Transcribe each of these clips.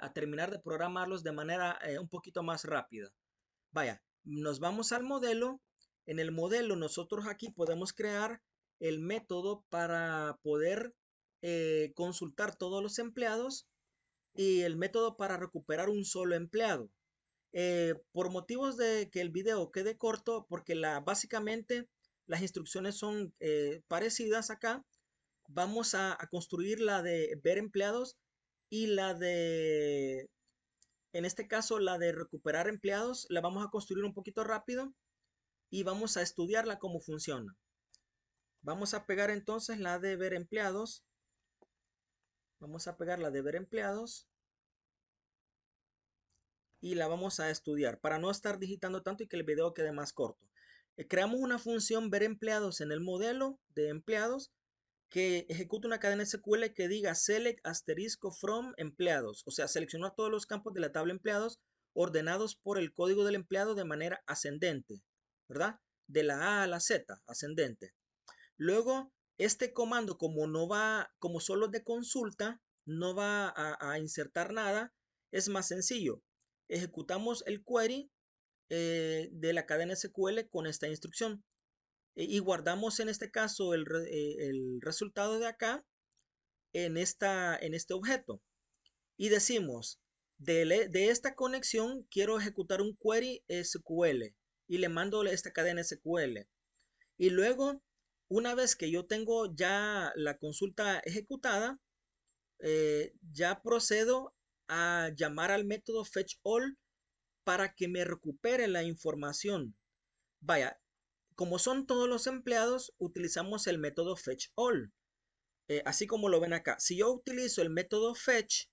a terminar de programarlos de manera un poquito más rápida. Vaya, nos vamos al modelo. En el modelo nosotros aquí podemos crear el método para poder consultar todos los empleados y el método para recuperar un solo empleado. Por motivos de que el video quede corto, porque básicamente las instrucciones son parecidas acá, vamos a construir la de ver empleados y en este caso, la de recuperar empleados, la vamos a construir un poquito rápido y vamos a estudiarla cómo funciona. Vamos a pegar entonces la de ver empleados. Vamos a pegar la de ver empleados y la vamos a estudiar para no estar digitando tanto y que el video quede más corto. Creamos una función ver empleados en el modelo de empleados que ejecuta una cadena SQL que diga select asterisco from empleados, o sea, seleccionar todos los campos de la tabla empleados ordenados por el código del empleado de manera ascendente, ¿verdad? De la A a la Z, ascendente. Luego, este comando, como no va, como solo es de consulta, no va a insertar nada, es más sencillo. Ejecutamos el query de la cadena SQL con esta instrucción y guardamos en este caso el resultado de acá en este objeto y decimos de esta conexión quiero ejecutar un query SQL y le mando esta cadena SQL y luego una vez que yo tengo ya la consulta ejecutada ya procedo a llamar al método fetch all para que me recupere la información. Vaya, como son todos los empleados, utilizamos el método fetch all. Así como lo ven acá. Si yo utilizo el método fetch,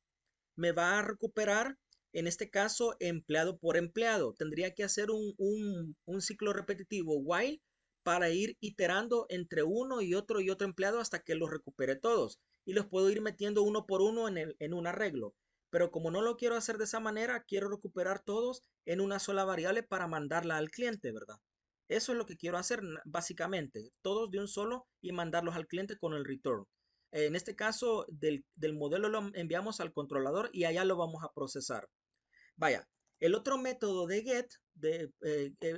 me va a recuperar, en este caso, empleado por empleado. Tendría que hacer un ciclo repetitivo while para ir iterando entre uno y otro empleado hasta que los recupere todos. Y los puedo ir metiendo uno por uno en un arreglo. Pero como no lo quiero hacer de esa manera, quiero recuperar todos en una sola variable para mandarla al cliente, ¿verdad? Eso es lo que quiero hacer básicamente, todos de un solo y mandarlos al cliente con el return. En este caso, del modelo lo enviamos al controlador y allá lo vamos a procesar. Vaya, el otro método de get,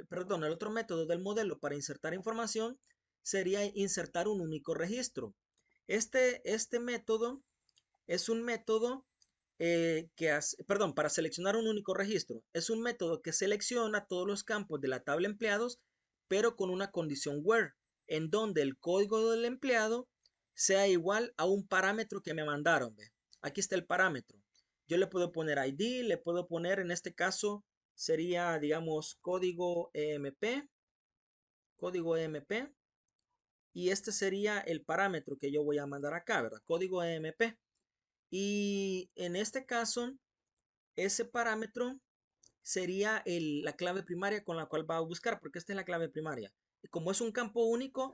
perdón, el otro método del modelo para insertar información sería insertar un único registro. Este método es un método perdón, para seleccionar un único registro. Es un método que selecciona todos los campos de la tabla empleados, pero con una condición where, en donde el código del empleado sea igual a un parámetro que me mandaron. ¿Ve? Aquí está el parámetro. Yo le puedo poner ID, le puedo poner en este caso sería, digamos, código EMP, y este sería el parámetro que yo voy a mandar acá, ¿verdad? Código EMP. Y en este caso, ese parámetro sería la clave primaria con la cual va a buscar, porque esta es la clave primaria. Y como es un campo único,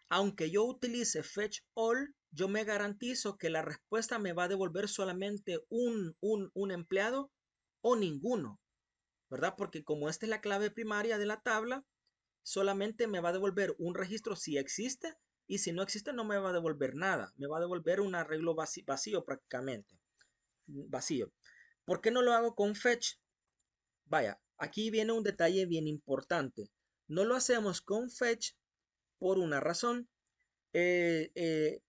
aunque yo utilice fetch all, yo me garantizo que la respuesta me va a devolver solamente un empleado o ninguno, ¿verdad? Porque como esta es la clave primaria de la tabla, solamente me va a devolver un registro si existe y si no existe no me va a devolver nada. Me va a devolver un arreglo vacío prácticamente. Vacío. ¿Por qué no lo hago con fetch? Vaya, aquí viene un detalle bien importante. No lo hacemos con fetch por una razón. Eh, eh,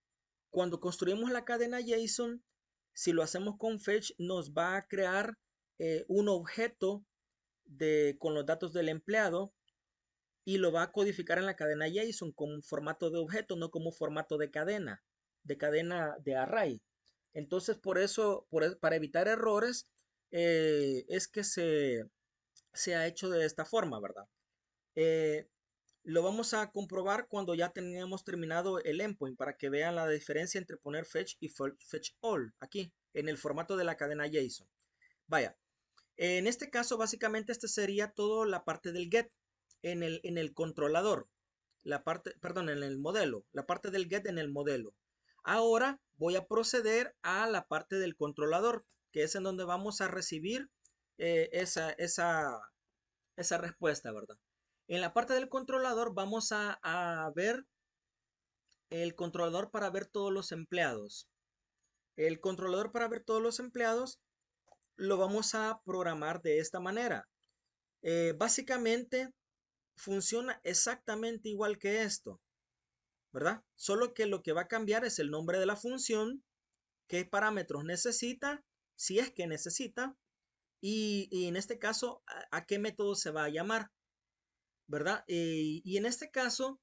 Cuando construimos la cadena JSON, si lo hacemos con fetch, nos va a crear un objeto con los datos del empleado y lo va a codificar en la cadena JSON como formato de objeto, no como formato de cadena de array. Entonces, por eso, para evitar errores, es que se ha hecho de esta forma, ¿verdad? Eh, lo vamos a comprobar cuando ya tenemos terminado el endpoint para que vean la diferencia entre poner fetch y fetch all aquí en el formato de la cadena JSON. Vaya, en este caso básicamente este sería toda la parte del get en el controlador, la parte, perdón, en el modelo, la parte del get en el modelo. Ahora voy a proceder a la parte del controlador, que es en donde vamos a recibir esa respuesta, ¿verdad? En la parte del controlador vamos a ver el controlador para ver todos los empleados. El controlador para ver todos los empleados lo vamos a programar de esta manera. Básicamente funciona exactamente igual que esto, ¿verdad? Solo que lo que va a cambiar es el nombre de la función, qué parámetros necesita, si es que necesita, y en este caso, a qué método se va a llamar, ¿verdad? Y en este caso,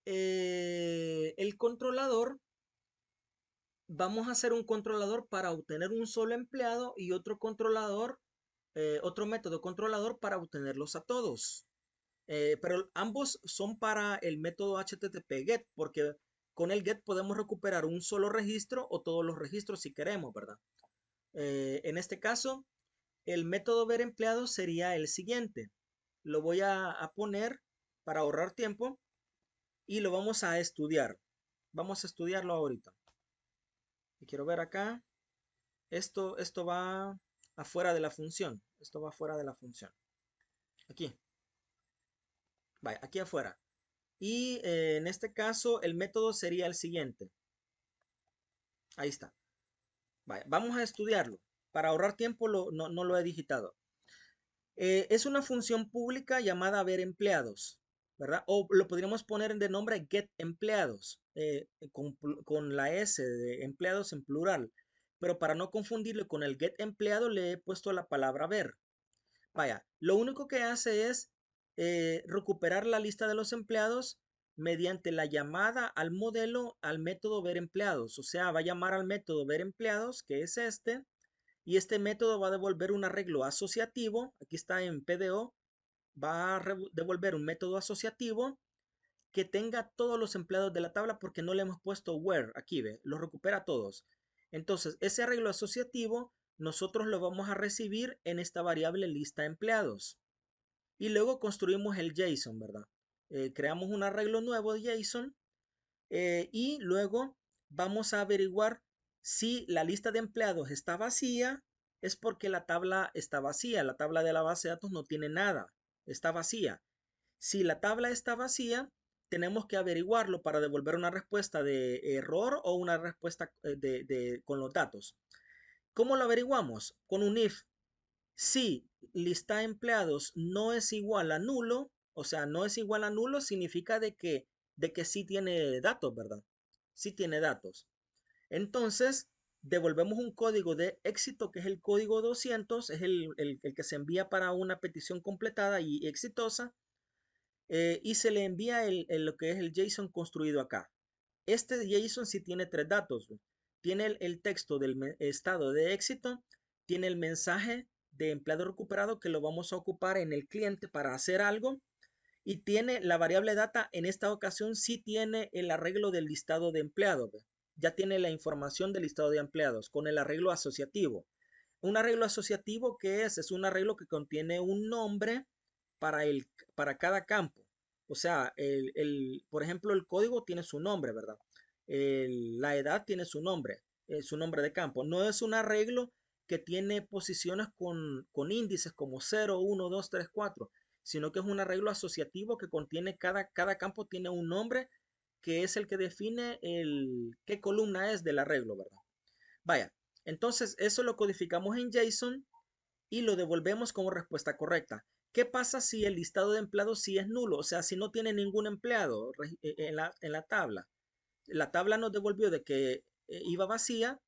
el controlador, vamos a hacer un controlador para obtener un solo empleado y otro controlador, otro método controlador para obtenerlos a todos. Pero ambos son para el método HTTP GET, porque con el GET podemos recuperar un solo registro o todos los registros si queremos, ¿verdad? En este caso, el método ver empleado sería el siguiente. Lo voy a poner para ahorrar tiempo y lo vamos a estudiar. Vamos a estudiarlo ahorita. Y quiero ver acá. Esto va afuera de la función. Esto va afuera de la función. Aquí. Vaya, aquí afuera. Y en este caso el método sería el siguiente. Ahí está. Vaya, vamos a estudiarlo. Para ahorrar tiempo no lo he digitado. Es una función pública llamada ver empleados, ¿verdad? O lo podríamos poner de nombre get empleados, con la S de empleados en plural. Pero para no confundirlo con el get empleado le he puesto la palabra ver. Vaya, lo único que hace es recuperar la lista de los empleados mediante la llamada al modelo al método ver empleados. O sea, va a llamar al método ver empleados, que es este, y este método va a devolver un arreglo asociativo. Aquí está en PDO, va a devolver un método asociativo que tenga todos los empleados de la tabla porque no le hemos puesto where. Aquí ve, los recupera todos. Entonces, ese arreglo asociativo nosotros lo vamos a recibir en esta variable lista empleados. Y luego construimos el JSON, ¿verdad? Creamos un arreglo nuevo de JSON y luego vamos a averiguar si la lista de empleados está vacía, es porque la tabla está vacía. La tabla de la base de datos no tiene nada, está vacía. Si la tabla está vacía, tenemos que averiguarlo para devolver una respuesta de error o una respuesta con los datos. ¿Cómo lo averiguamos? Con un if. Si lista empleados no es igual a nulo, o sea, no es igual a nulo, significa de que sí tiene datos, ¿verdad? Sí tiene datos. Entonces, devolvemos un código de éxito, que es el código 200, es el que se envía para una petición completada y exitosa, y se le envía lo que es el JSON construido acá. Este JSON sí tiene tres datos. Tiene el texto del estado de éxito, tiene el mensaje de empleado recuperado que lo vamos a ocupar en el cliente para hacer algo, y tiene la variable data. En esta ocasión sí tiene el arreglo del listado de empleados. Ya tiene la información del listado de empleados con el arreglo asociativo. Un arreglo asociativo, ¿qué es? Es un arreglo que contiene un nombre para, para cada campo. O sea, por ejemplo, el código tiene su nombre, ¿verdad? La edad tiene su nombre de campo. No es un arreglo que tiene posiciones con índices como 0, 1, 2, 3, 4, sino que es un arreglo asociativo que contiene cada campo tiene un nombre que es el que define qué columna es del arreglo, ¿verdad? Vaya, entonces eso lo codificamos en JSON y lo devolvemos como respuesta correcta. ¿Qué pasa si el listado de empleados sí es nulo? O sea, si no tiene ningún empleado en la tabla. La tabla nos devolvió de que iba vacía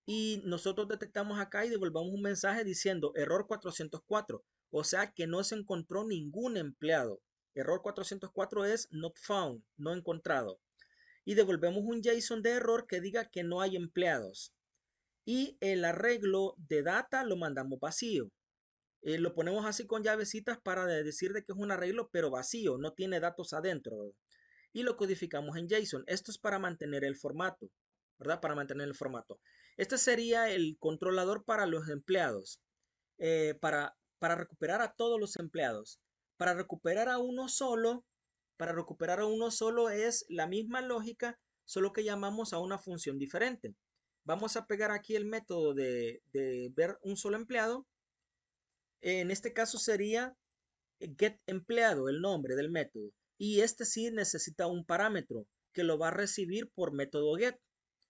y nosotros detectamos acá y devolvamos un mensaje diciendo error 404. O sea que no se encontró ningún empleado. Error 404 es not found, no encontrado. Y devolvemos un JSON de error que diga que no hay empleados. Y el arreglo de data lo mandamos vacío. Lo ponemos así con llavecitas para decir de que es un arreglo, pero vacío, no tiene datos adentro, ¿verdad? Y lo codificamos en JSON. Esto es para mantener el formato, ¿verdad? Para mantener el formato. Este sería el controlador para los empleados, para recuperar a todos los empleados. Para recuperar a uno solo, para recuperar a uno solo es la misma lógica, solo que llamamos a una función diferente. Vamos a pegar aquí el método de ver un solo empleado. En este caso sería get empleado, el nombre del método. Y este sí necesita un parámetro que lo va a recibir por método get.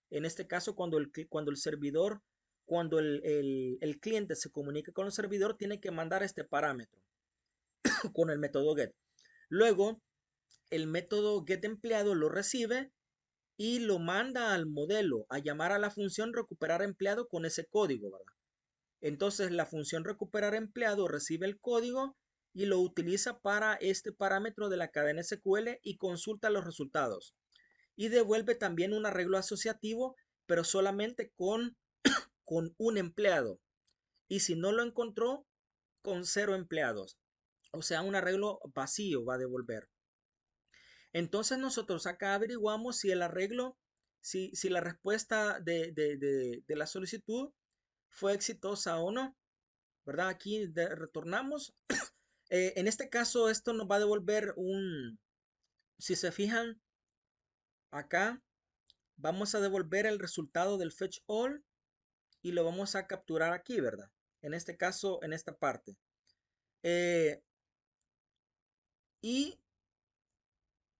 En este caso, cuando el servidor, cuando el cliente se comunica con el servidor, tiene que mandar este parámetro con el método get. Luego, el método getEmpleado lo recibe y lo manda al modelo a llamar a la función recuperar empleado con ese código, ¿verdad? Entonces la función recuperar empleado recibe el código y lo utiliza para este parámetro de la cadena SQL y consulta los resultados. Y devuelve también un arreglo asociativo, pero solamente con un empleado. Y si no lo encontró, con 0 empleados. O sea, un arreglo vacío va a devolver. Entonces nosotros acá averiguamos si el arreglo, si la respuesta de la solicitud fue exitosa o no, ¿verdad? Aquí retornamos. En este caso, esto nos va a devolver si se fijan, acá vamos a devolver el resultado del fetch all y lo vamos a capturar aquí, ¿verdad? En este caso, en esta parte. Eh, y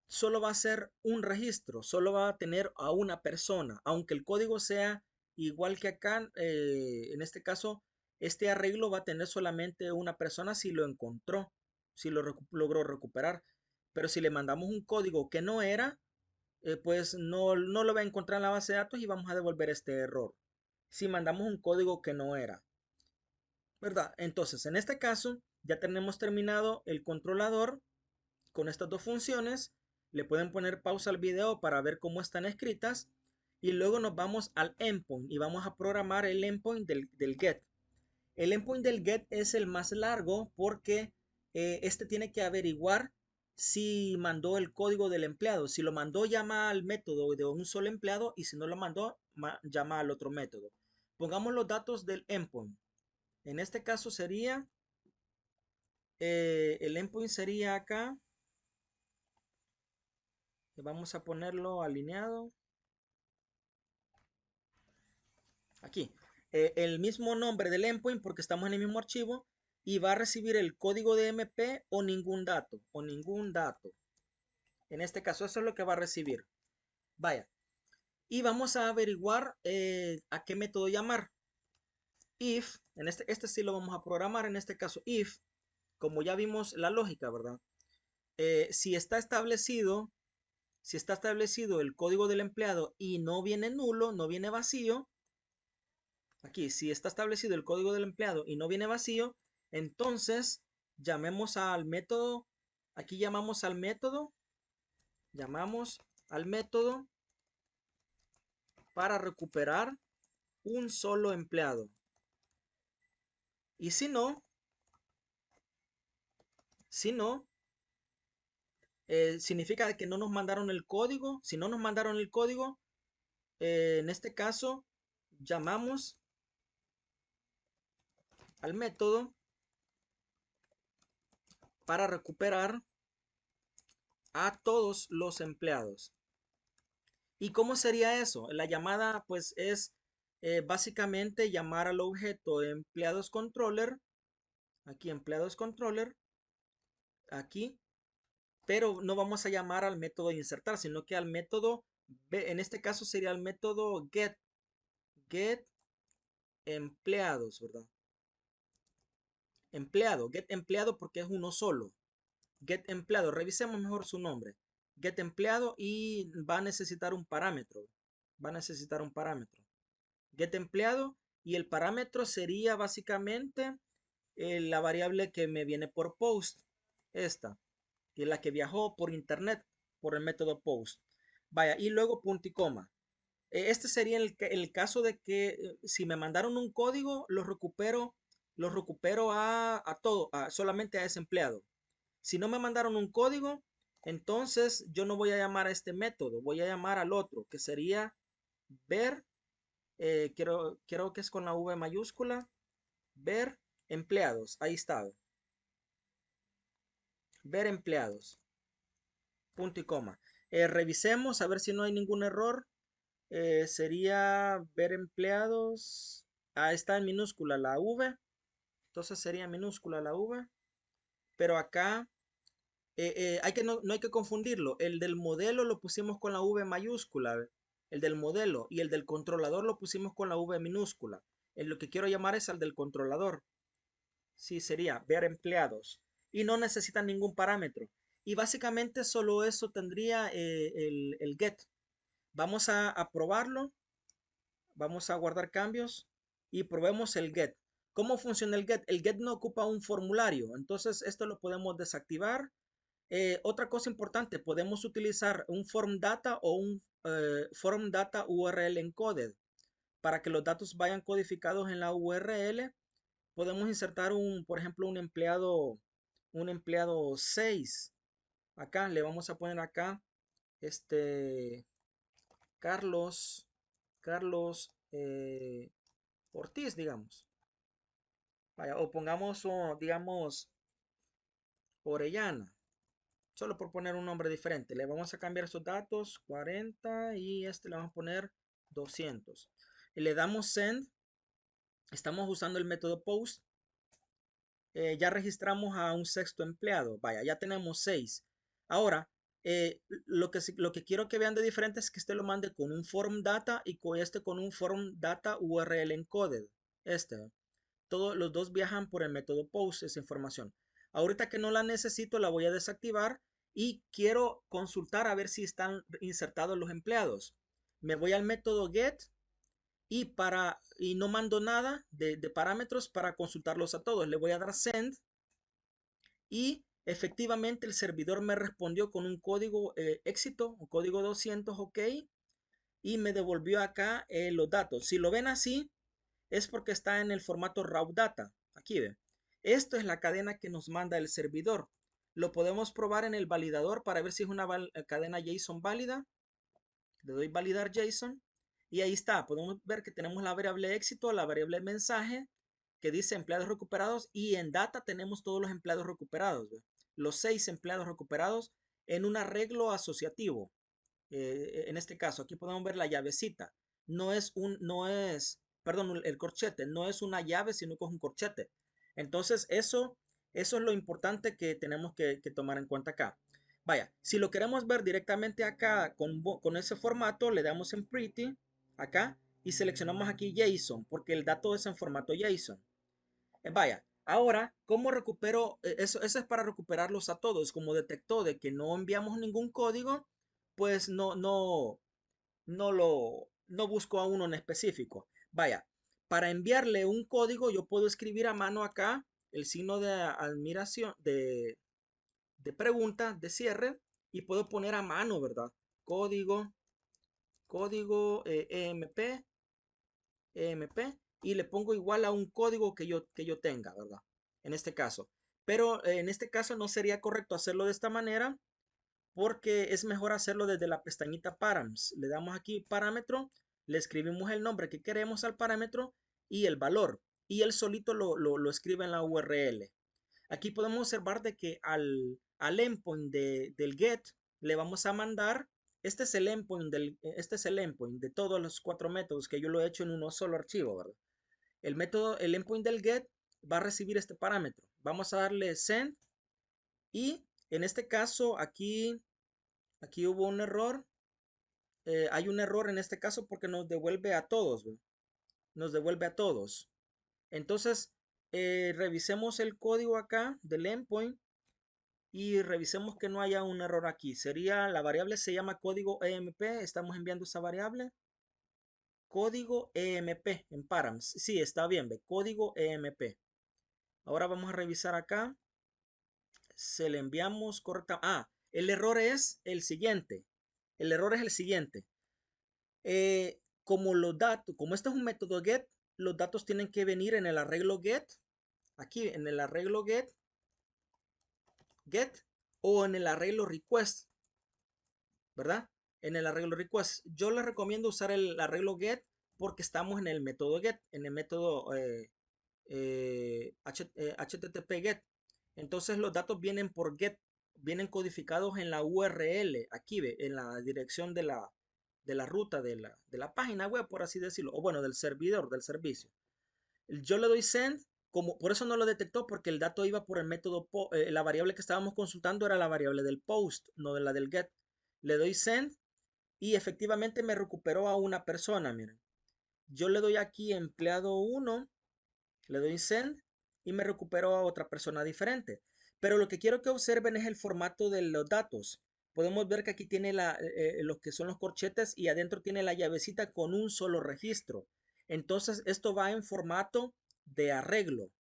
solo va a ser un registro, solo va a tener a una persona, aunque el código sea igual que acá, en este caso, este arreglo va a tener solamente una persona si lo encontró, si lo logró recuperar. Pero si le mandamos un código que no era, pues no lo va a encontrar en la base de datos y vamos a devolver este error. Si mandamos un código que no era, ¿verdad? Entonces, en este caso, ya tenemos terminado el controlador con estas dos funciones. Le pueden poner pausa al video para ver cómo están escritas. Y luego nos vamos al endpoint y vamos a programar el endpoint del get. El endpoint del get es el más largo porque este tiene que averiguar si mandó el código del empleado. Si lo mandó, llama al método de un solo empleado, y si no lo mandó, llama al otro método. Pongamos los datos del endpoint. En este caso sería, el endpoint sería acá. Vamos a ponerlo alineado. Aquí. El mismo nombre del endpoint porque estamos en el mismo archivo y va a recibir el código de MP o ningún dato. O ningún dato. En este caso eso es lo que va a recibir. Vaya. Y vamos a averiguar a qué método llamar. If, este sí lo vamos a programar. En este caso if, como ya vimos la lógica, ¿verdad? Si está establecido el código del empleado y no viene nulo, no viene vacío. Aquí, si está establecido el código del empleado y no viene vacío, entonces llamemos al método. Aquí llamamos al método para recuperar un solo empleado. Y si no, significa que no nos mandaron el código. Si no nos mandaron el código, en este caso llamamos al método para recuperar a todos los empleados. ¿Y cómo sería eso? La llamada pues es básicamente llamar al objeto empleados controller, aquí empleados controller, aquí, pero no vamos a llamar al método insertar, sino que al método, en este caso sería el método get empleados, ¿verdad? Get empleado porque es uno solo. Get empleado, revisemos mejor su nombre. Get empleado y va a necesitar un parámetro. Va a necesitar un parámetro. Get empleado y el parámetro sería básicamente la variable que me viene por post. Esta, que es la que viajó por internet por el método post. Vaya, y luego punto y coma. Este sería el caso de que si me mandaron un código, lo recupero solamente a ese empleado. Si no me mandaron un código, entonces yo no voy a llamar a este método, voy a llamar al otro, que sería ver, creo que es con la V mayúscula, ver empleados. Ahí está, ver empleados, punto y coma. Revisemos a ver si no hay ningún error. Sería ver empleados. Ah, está en minúscula la V. Entonces sería minúscula la V. Pero acá no hay que confundirlo. El del modelo lo pusimos con la V mayúscula. el del modelo y el del controlador lo pusimos con la V minúscula. En lo que quiero llamar es al del controlador. Sí, sería ver empleados. Y no necesita ningún parámetro. Y básicamente solo eso tendría el get. Vamos a probarlo. Vamos a guardar cambios y probemos el get. ¿Cómo funciona el get? El get no ocupa un formulario, entonces esto lo podemos desactivar. Otra cosa importante, podemos utilizar un form data o un form data URL encoded para que los datos vayan codificados en la URL. Podemos insertar por ejemplo, un empleado 6. Acá le vamos a poner acá, este, Carlos, Ortiz, digamos. Vaya, o pongamos, digamos, Orellana. Solo por poner un nombre diferente. Le vamos a cambiar estos datos, 40, y le vamos a poner 200. Y le damos send. Estamos usando el método post. Ya registramos a un sexto empleado. Vaya, ya tenemos 6. Ahora, lo que quiero que vean de diferente es que este lo mande con un form data y con un form data URL encoded. Todos los dos viajan por el método post esa información. Ahorita que no la necesito, la voy a desactivar y quiero consultar a ver si están insertados los empleados. Me voy al método get y no mando nada de parámetros para consultarlos a todos. Le voy a dar send y efectivamente el servidor me respondió con un código éxito, un código 200, ok, y me devolvió acá los datos. Si lo ven así, es porque está en el formato raw data. Aquí ve. Esto es la cadena que nos manda el servidor. Lo podemos probar en el validador para ver si es una cadena JSON válida. Le doy validar JSON y ahí está. Podemos ver que tenemos la variable éxito, la variable mensaje que dice empleados recuperados y en data tenemos todos los empleados recuperados. ¿Ve? Los 6 empleados recuperados en un arreglo asociativo. En este caso, aquí podemos ver la llavecita. Perdón, el corchete, no es una llave, sino que es un corchete. Entonces, eso es lo importante que tenemos que tomar en cuenta acá. Vaya, si lo queremos ver directamente acá con ese formato, le damos en Pretty, acá, y seleccionamos aquí JSON, porque el dato es en formato JSON. Vaya, ahora, ¿cómo recupero? Eso es para recuperarlos a todos. Como detectó de que no enviamos ningún código, pues no busco a uno en específico. Vaya, para enviarle un código, yo puedo escribir a mano acá el signo de admiración, de pregunta, de cierre, y puedo poner a mano, ¿verdad? Código, código EMP y le pongo igual a un código que yo tenga, ¿verdad? En este caso. Pero en este caso no sería correcto hacerlo de esta manera porque es mejor hacerlo desde la pestañita params. Le damos aquí parámetro, le escribimos el nombre que queremos al parámetro y el valor. Y él solito lo escribe en la URL. Aquí podemos observar de que al endpoint del get le vamos a mandar, este es el endpoint de todos los 4 métodos que yo lo he hecho en uno solo archivo, ¿verdad? El endpoint del get va a recibir este parámetro. Vamos a darle send y en este caso aquí hubo un error. Hay un error en este caso porque nos devuelve a todos, ¿ve? Nos devuelve a todos. Entonces, revisemos el código acá del endpoint y revisemos que no haya un error aquí. La variable se llama código EMP. Estamos enviando esa variable. Código EMP en params. Sí, está bien, ve. Código EMP. Ahora vamos a revisar acá. Se le enviamos correcta. El error es el siguiente. El error es el siguiente. Como este es un método get, los datos tienen que venir en el arreglo get. Aquí en el arreglo get o en el arreglo request, ¿verdad? En el arreglo request. Yo les recomiendo usar el arreglo get porque estamos en el método get, en el método HTTP get. Entonces los datos vienen por get, vienen codificados en la URL, aquí ve, en la dirección de la ruta de la página web, por así decirlo, o bueno, del servidor, del servicio. Yo le doy send, por eso no lo detectó, porque el dato iba por el método, la variable que estábamos consultando era la variable del post, no de la del get. Le doy send y efectivamente me recuperó a una persona, miren. Yo le doy aquí empleado 1, le doy send y me recuperó a otra persona diferente. Pero lo que quiero que observen es el formato de los datos. Podemos ver que aquí tiene los que son los corchetes y adentro tiene la llavecita con un solo registro. Entonces esto va en formato de arreglo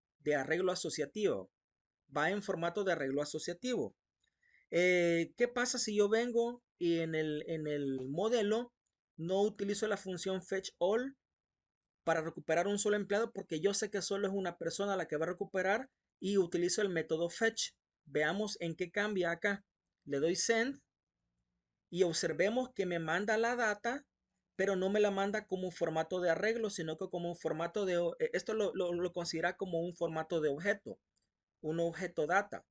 asociativo. Va en formato de arreglo asociativo. ¿Qué pasa si yo vengo y en el modelo no utilizo la función fetch all para recuperar un solo empleado porque yo sé que solo es una persona la que va a recuperar y utilizo el método fetch? Veamos en qué cambia acá. Le doy send y observemos que me manda la data, pero no me la manda como un formato de arreglo, sino que como un formato de... Esto lo considera como un formato de objeto, un objeto data.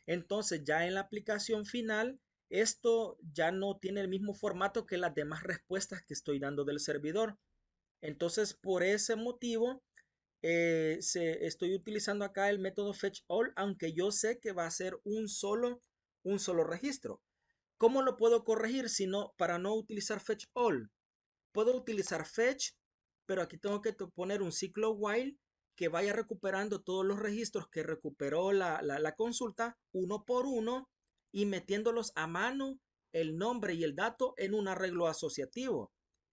Entonces ya en la aplicación final, esto ya no tiene el mismo formato que las demás respuestas que estoy dando del servidor. Entonces, por ese motivo, estoy utilizando acá el método fetch all, aunque yo sé que va a ser un solo registro. ¿Cómo lo puedo corregir si no, para no utilizar fetch all? Puedo utilizar fetch, pero aquí tengo que poner un ciclo while que vaya recuperando todos los registros que recuperó la consulta uno por uno y metiéndolos a mano el nombre y el dato en un arreglo asociativo.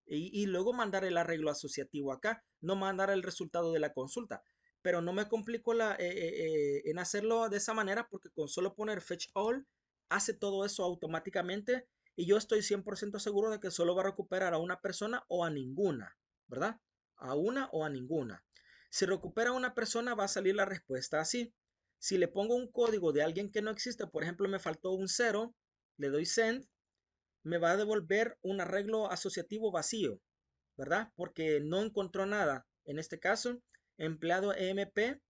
Y luego mandar el arreglo asociativo acá, no mandar el resultado de la consulta. Pero no me complico en hacerlo de esa manera porque con solo poner fetch all hace todo eso automáticamente y yo estoy 100% seguro de que solo va a recuperar a una persona o a ninguna, ¿verdad? A una o a ninguna. Si recupera a una persona va a salir la respuesta así. Si le pongo un código de alguien que no existe, por ejemplo, me faltó un 0, le doy send, me va a devolver un arreglo asociativo vacío, ¿verdad? Porque no encontró nada. En este caso, empleado EMP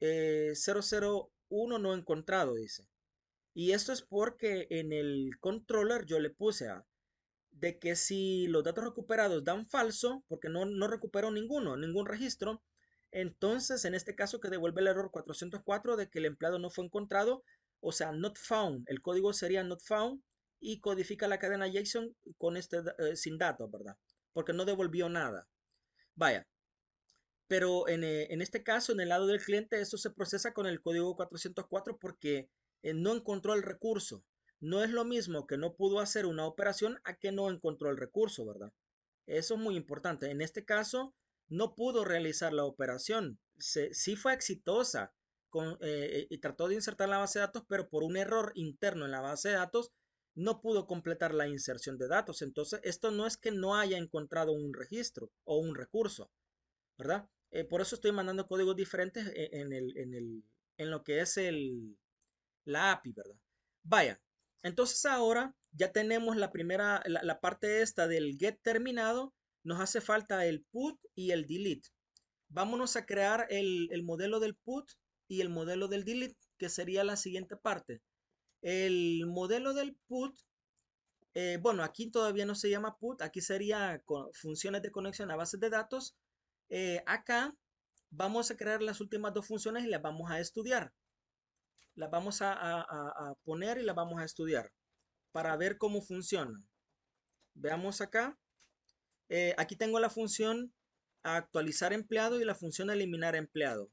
001 no encontrado, dice. Y esto es porque en el controller yo le puse de que si los datos recuperados dan falso, porque no recuperó ningún registro, entonces en este caso que devuelve el error 404 de que el empleado no fue encontrado, o sea, not found, el código sería not found y codifica la cadena JSON con sin datos, ¿verdad? Porque no devolvió nada. Vaya, pero en este caso, en el lado del cliente, eso se procesa con el código 404 porque no encontró el recurso. No es lo mismo que no pudo hacer una operación a que no encontró el recurso, ¿verdad? Eso es muy importante. En este caso, no pudo realizar la operación. Sí fue exitosa y trató de insertar la base de datos, pero por un error interno en la base de datos, no pudo completar la inserción de datos. Entonces, esto no es que no haya encontrado un registro o un recurso, ¿verdad? Por eso estoy mandando códigos diferentes en lo que es la API, ¿verdad? Vaya, entonces ahora ya tenemos la primera, la parte esta del get terminado. Nos hace falta el put y el delete. Vámonos a crear el modelo del put y el modelo del delete, que sería la siguiente parte. El modelo del put, bueno, aquí todavía no se llama put, aquí sería funciones de conexión a bases de datos. Acá vamos a crear las últimas dos funciones y las vamos a estudiar. Las vamos a poner y las vamos a estudiar para ver cómo funcionan. Veamos acá. Aquí tengo la función actualizar empleado y la función eliminar empleado.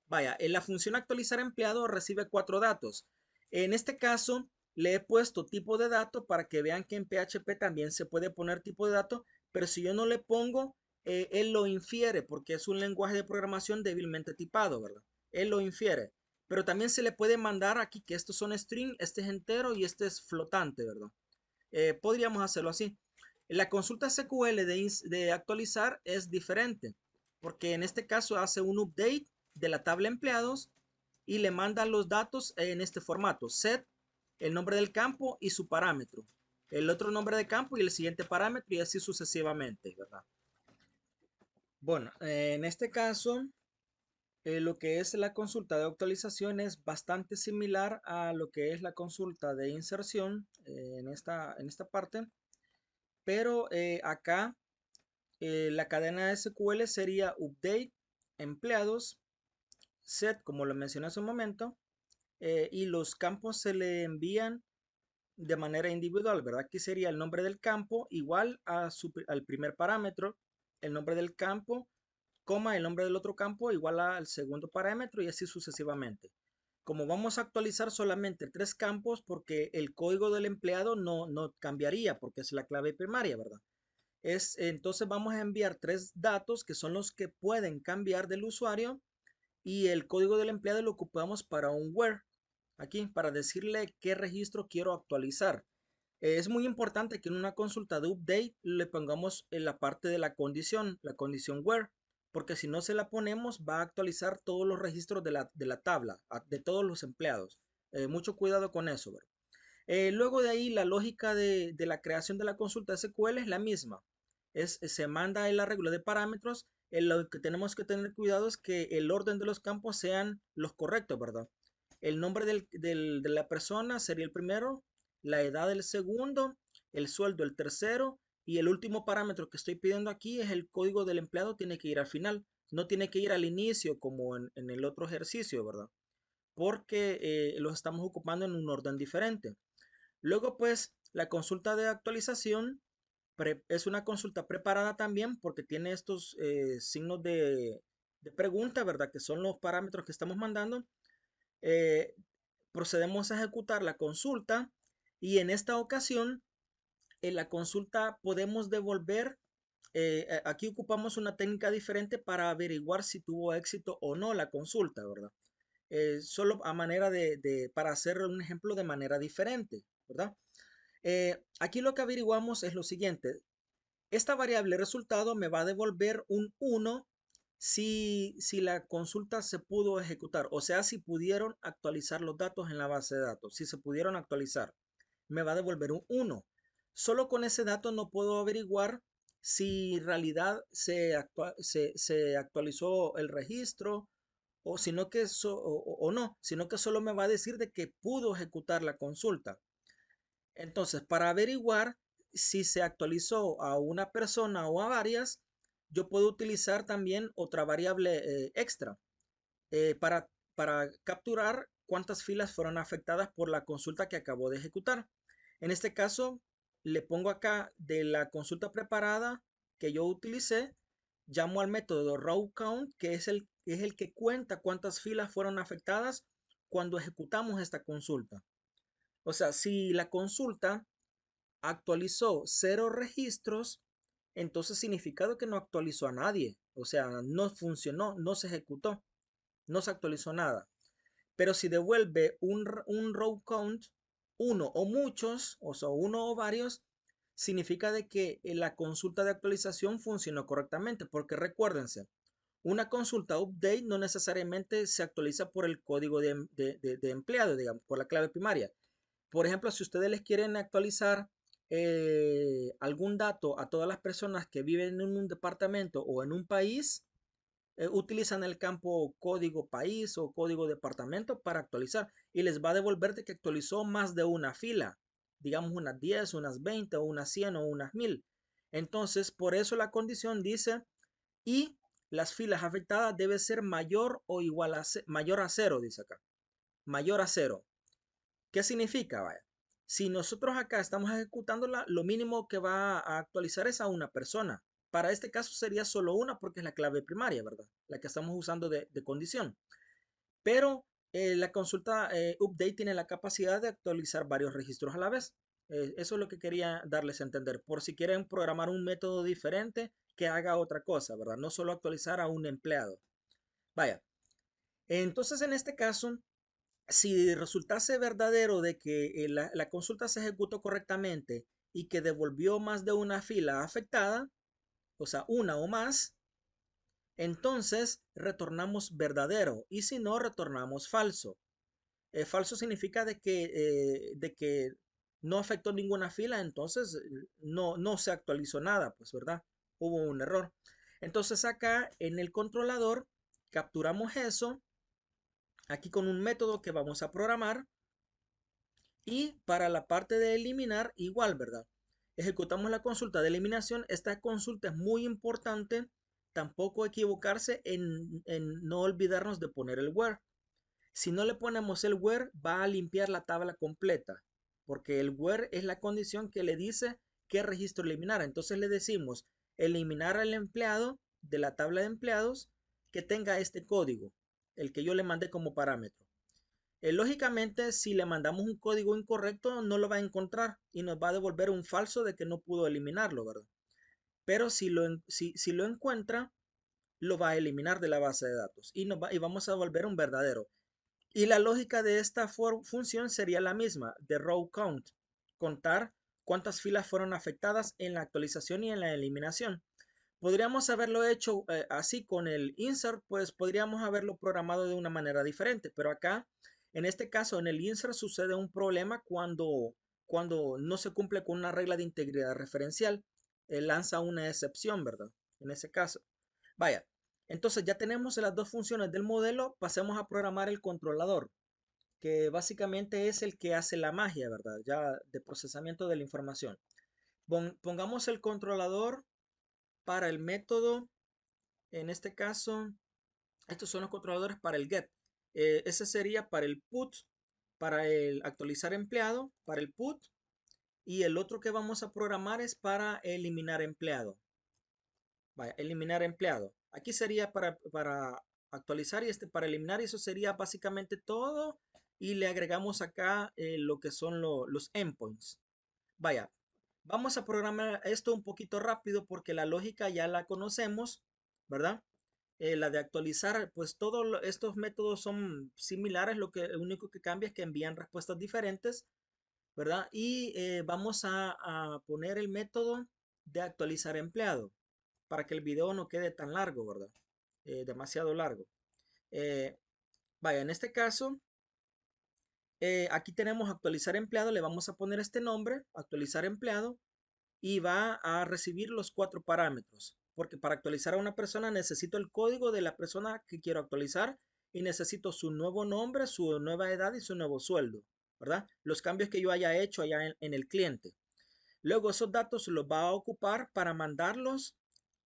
Vaya, en la función actualizar empleado recibe 4 datos. En este caso, le he puesto tipo de dato para que vean que en PHP también se puede poner tipo de dato, pero si yo no le pongo, él lo infiere porque es un lenguaje de programación débilmente tipado, ¿verdad? Él lo infiere. Pero también se le puede mandar aquí que estos son string, este es entero y este es flotante, ¿verdad? Podríamos hacerlo así. La consulta SQL de actualizar es diferente, porque en este caso hace un update de la tabla empleados y le manda los datos en este formato: set, el nombre del campo y su parámetro, el otro nombre de campo y el siguiente parámetro y así sucesivamente, ¿verdad? Bueno, en este caso, lo que es la consulta de actualización es bastante similar a lo que es la consulta de inserción en esta parte. Pero acá la cadena SQL sería update, empleados, set, como lo mencioné hace un momento, y los campos se le envían de manera individual, ¿verdad? Aquí sería el nombre del campo igual al primer parámetro, el nombre del campo, coma, el nombre del otro campo igual al segundo parámetro y así sucesivamente. Como vamos a actualizar solamente tres campos porque el código del empleado no cambiaría porque es la clave primaria, ¿verdad? Entonces vamos a enviar tres datos que son los que pueden cambiar del usuario y el código del empleado lo ocupamos para un where, aquí, para decirle qué registro quiero actualizar. Es muy importante que en una consulta de update le pongamos en la parte de la condición where, porque si no se la ponemos va a actualizar todos los registros de la tabla, de todos los empleados. Mucho cuidado con eso, ¿verdad? Luego de ahí la lógica de la creación de la consulta SQL es la misma. Se manda el arreglo de parámetros. Lo que tenemos que tener cuidado es que el orden de los campos sean los correctos, ¿verdad? El nombre de la persona sería el primero, la edad el segundo, el sueldo el tercero y el último parámetro que estoy pidiendo aquí es el código del empleado, tiene que ir al final, no tiene que ir al inicio como en el otro ejercicio, ¿verdad? Porque los estamos ocupando en un orden diferente. Luego, pues, la consulta de actualización es una consulta preparada también porque tiene estos signos de pregunta, ¿verdad? Que son los parámetros que estamos mandando. Eh, Procedemos a ejecutar la consulta y en esta ocasión, en la consulta podemos devolver, aquí ocupamos una técnica diferente para averiguar si tuvo éxito o no la consulta, ¿verdad? Solo a manera para hacer un ejemplo de manera diferente, ¿verdad? Aquí lo que averiguamos es lo siguiente. Esta variable resultado me va a devolver un 1 si la consulta se pudo ejecutar, o sea, si pudieron actualizar los datos en la base de datos, si se pudieron actualizar, me va a devolver un 1. Solo con ese dato no puedo averiguar si en realidad se actualizó el registro o, sino que o no, sino que solo me va a decir de que pudo ejecutar la consulta. Entonces, para averiguar si se actualizó a una persona o a varias, yo puedo utilizar también otra variable extra eh, para, para capturar cuántas filas fueron afectadas por la consulta que acabo de ejecutar. En este caso, le pongo acá de la consulta preparada que yo utilicé, llamo al método row count, que es el que cuenta cuántas filas fueron afectadas cuando ejecutamos esta consulta. O sea, si la consulta actualizó 0 registros, entonces significado que no actualizó a nadie. O sea, no funcionó, no se ejecutó, no se actualizó nada. Pero si devuelve un row count, uno o muchos, o sea, uno o varios, significa de que la consulta de actualización funcionó correctamente. Porque recuérdense, una consulta update no necesariamente se actualiza por el código de empleado, digamos, por la clave primaria. Por ejemplo, si ustedes les quieren actualizar algún dato a todas las personas que viven en un departamento o en un país, utilizan el campo código país o código departamento para actualizar y les va a devolver de que actualizó más de una fila, digamos unas 10, unas 20 o unas 100 o unas 1000. Entonces, por eso la condición dice y las filas afectadas debe ser mayor o igual a mayor a cero, dice acá. Mayor a cero. ¿Qué significa? Vaya, si nosotros acá estamos ejecutando lo mínimo que va a actualizar es a una persona. Para este caso sería solo una porque es la clave primaria, ¿verdad? La que estamos usando de condición. Pero la consulta update tiene la capacidad de actualizar varios registros a la vez. Eso es lo que quería darles a entender. Por si quieren programar un método diferente que haga otra cosa, ¿verdad? No solo actualizar a un empleado. Vaya. Entonces, en este caso, si resultase verdadero de que la consulta se ejecutó correctamente y que devolvió más de una fila afectada, o sea, una o más, entonces retornamos verdadero y si no, retornamos falso. Falso significa de que no afectó ninguna fila, entonces no se actualizó nada, pues, ¿verdad? Hubo un error. Entonces acá en el controlador capturamos eso, aquí con un método que vamos a programar. Y para la parte de eliminar, igual, ¿verdad? Ejecutamos la consulta de eliminación. Esta consulta es muy importante. Tampoco equivocarse en no olvidarnos de poner el where. Si no le ponemos el where, va a limpiar la tabla completa. porque el where es la condición que le dice qué registro eliminar. Entonces le decimos eliminar al empleado de la tabla de empleados que tenga este código, el que yo le mandé como parámetro. Lógicamente, si le mandamos un código incorrecto, no lo va a encontrar y nos va a devolver un falso de que no pudo eliminarlo, ¿verdad? Pero si lo encuentra, lo va a eliminar de la base de datos y vamos a devolver un verdadero. Y la lógica de esta función sería la misma, de row count, contar cuántas filas fueron afectadas en la actualización y en la eliminación. Podríamos haberlo hecho así con el insert, pues podríamos haberlo programado de una manera diferente, pero acá, en este caso, en el insert sucede un problema cuando no se cumple con una regla de integridad referencial. Lanza una excepción, ¿verdad? En ese caso. Vaya, entonces ya tenemos las dos funciones del modelo, pasemos a programar el controlador, que básicamente es el que hace la magia, ¿verdad? Ya de procesamiento de la información. Pongamos el controlador para el método, en este caso, estos son los controladores para el get. Ese sería para el put, para el actualizar empleado, para el put, y el otro que vamos a programar es para eliminar empleado. Vaya, eliminar empleado. Aquí sería para actualizar y este para eliminar, y eso sería básicamente todo. Y le agregamos acá lo que son los endpoints. Vaya, vamos a programar esto un poquito rápido porque la lógica ya la conocemos, ¿verdad? La de actualizar, pues todos estos métodos son similares, lo único que cambia es que envían respuestas diferentes, ¿verdad? Y vamos a poner el método de actualizar empleado para que el video no quede tan largo, ¿verdad? Demasiado largo. Eh, Vaya, en este caso, aquí tenemos actualizar empleado, le vamos a poner este nombre, actualizar empleado, y va a recibir los 4 parámetros, porque para actualizar a una persona necesito el código de la persona que quiero actualizar y necesito su nuevo nombre, su nueva edad y su nuevo sueldo, ¿verdad? Los cambios que yo haya hecho allá en el cliente. Luego esos datos los va a ocupar para mandarlos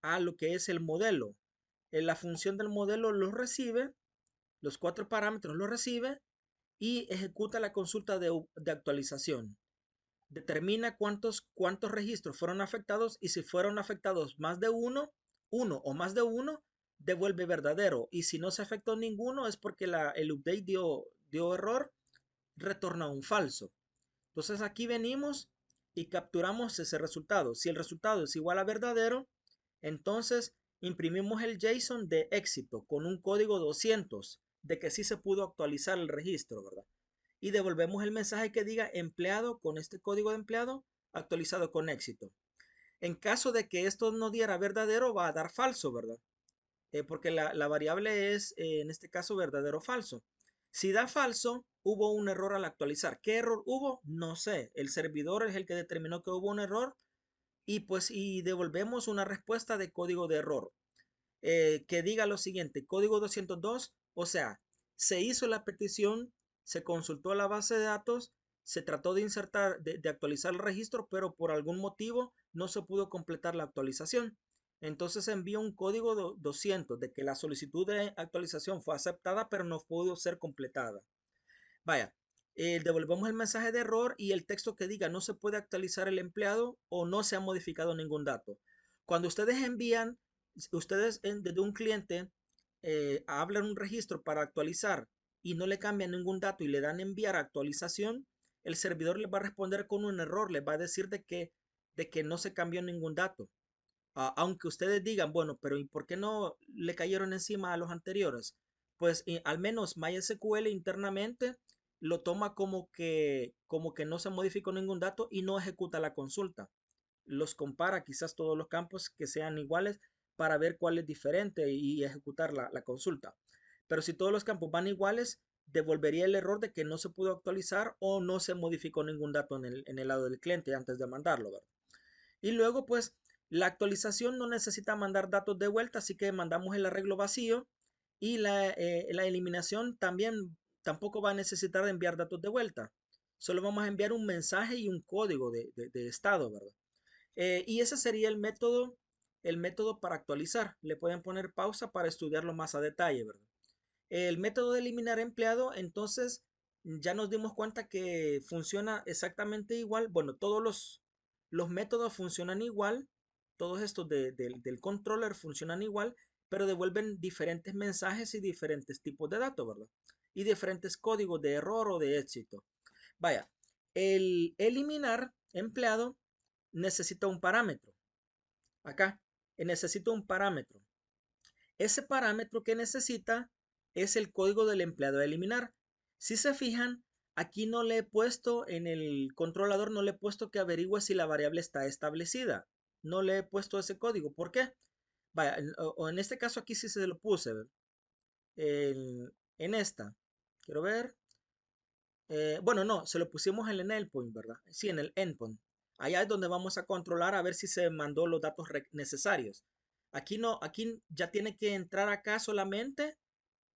a lo que es el modelo. La función del modelo los recibe, los 4 parámetros los recibe y ejecuta la consulta de actualización. Determina cuántos registros fueron afectados y si fueron afectados más de uno o más de uno, devuelve verdadero. Y si no se afectó ninguno es porque el update dio error, retorna un falso. Entonces aquí venimos y capturamos ese resultado. Si el resultado es igual a verdadero, entonces imprimimos el JSON de éxito con un código 200 de que sí se pudo actualizar el registro, ¿verdad? Y devolvemos el mensaje que diga empleado con este código de empleado actualizado con éxito. En caso de que esto no diera verdadero, va a dar falso, ¿verdad? Porque la variable es, en este caso, verdadero o falso. Si da falso, hubo un error al actualizar. ¿Qué error hubo? No sé. El servidor es el que determinó que hubo un error y devolvemos una respuesta de código de error. Que diga lo siguiente, código 202, o sea, se hizo la petición, se consultó la base de datos, se trató de insertar, de actualizar el registro, pero por algún motivo no se pudo completar la actualización. Entonces envía un código 200 de que la solicitud de actualización fue aceptada, pero no pudo ser completada. Vaya, devolvemos el mensaje de error y el texto que diga no se puede actualizar el empleado o no se ha modificado ningún dato. Cuando ustedes envían, ustedes desde un cliente hablan un registro para actualizar y no le cambian ningún dato y le dan enviar actualización, el servidor les va a responder con un error, les va a decir de que no se cambió ningún dato. Aunque ustedes digan, bueno, pero ¿y por qué no le cayeron encima a los anteriores? Pues al menos MySQL internamente lo toma como que no se modificó ningún dato y no ejecuta la consulta. Los compara quizás todos los campos que sean iguales para ver cuál es diferente y ejecutar la consulta. Pero si todos los campos van iguales, devolvería el error de que no se pudo actualizar o no se modificó ningún dato en el lado del cliente antes de mandarlo, ¿verdad? Y luego, pues, la actualización no necesita mandar datos de vuelta, así que mandamos el arreglo vacío y la eliminación también tampoco va a necesitar de enviar datos de vuelta. Solo vamos a enviar un mensaje y un código de estado, ¿verdad? Y ese sería el método para actualizar. Le pueden poner pausa para estudiarlo más a detalle, ¿verdad? El método de eliminar empleado, entonces, ya nos dimos cuenta que funciona exactamente igual. Bueno, todos los métodos funcionan igual. Todos estos del controller funcionan igual, pero devuelven diferentes mensajes y diferentes tipos de datos, ¿verdad? Y diferentes códigos de error o de éxito. Vaya, el eliminar empleado necesita un parámetro. Acá, necesito un parámetro. Ese parámetro que necesita es el código del empleado a eliminar. Si se fijan, aquí no le he puesto en el controlador, no le he puesto que averigüe si la variable está establecida. No le he puesto ese código. ¿Por qué? Vaya, o en este caso aquí sí se lo puse. En esta. Quiero ver. Bueno, no, se lo pusimos en el endpoint, ¿verdad? Sí, en el endpoint. Allá es donde vamos a controlar a ver si se mandó los datos necesarios. Aquí no, aquí ya tiene que entrar acá solamente,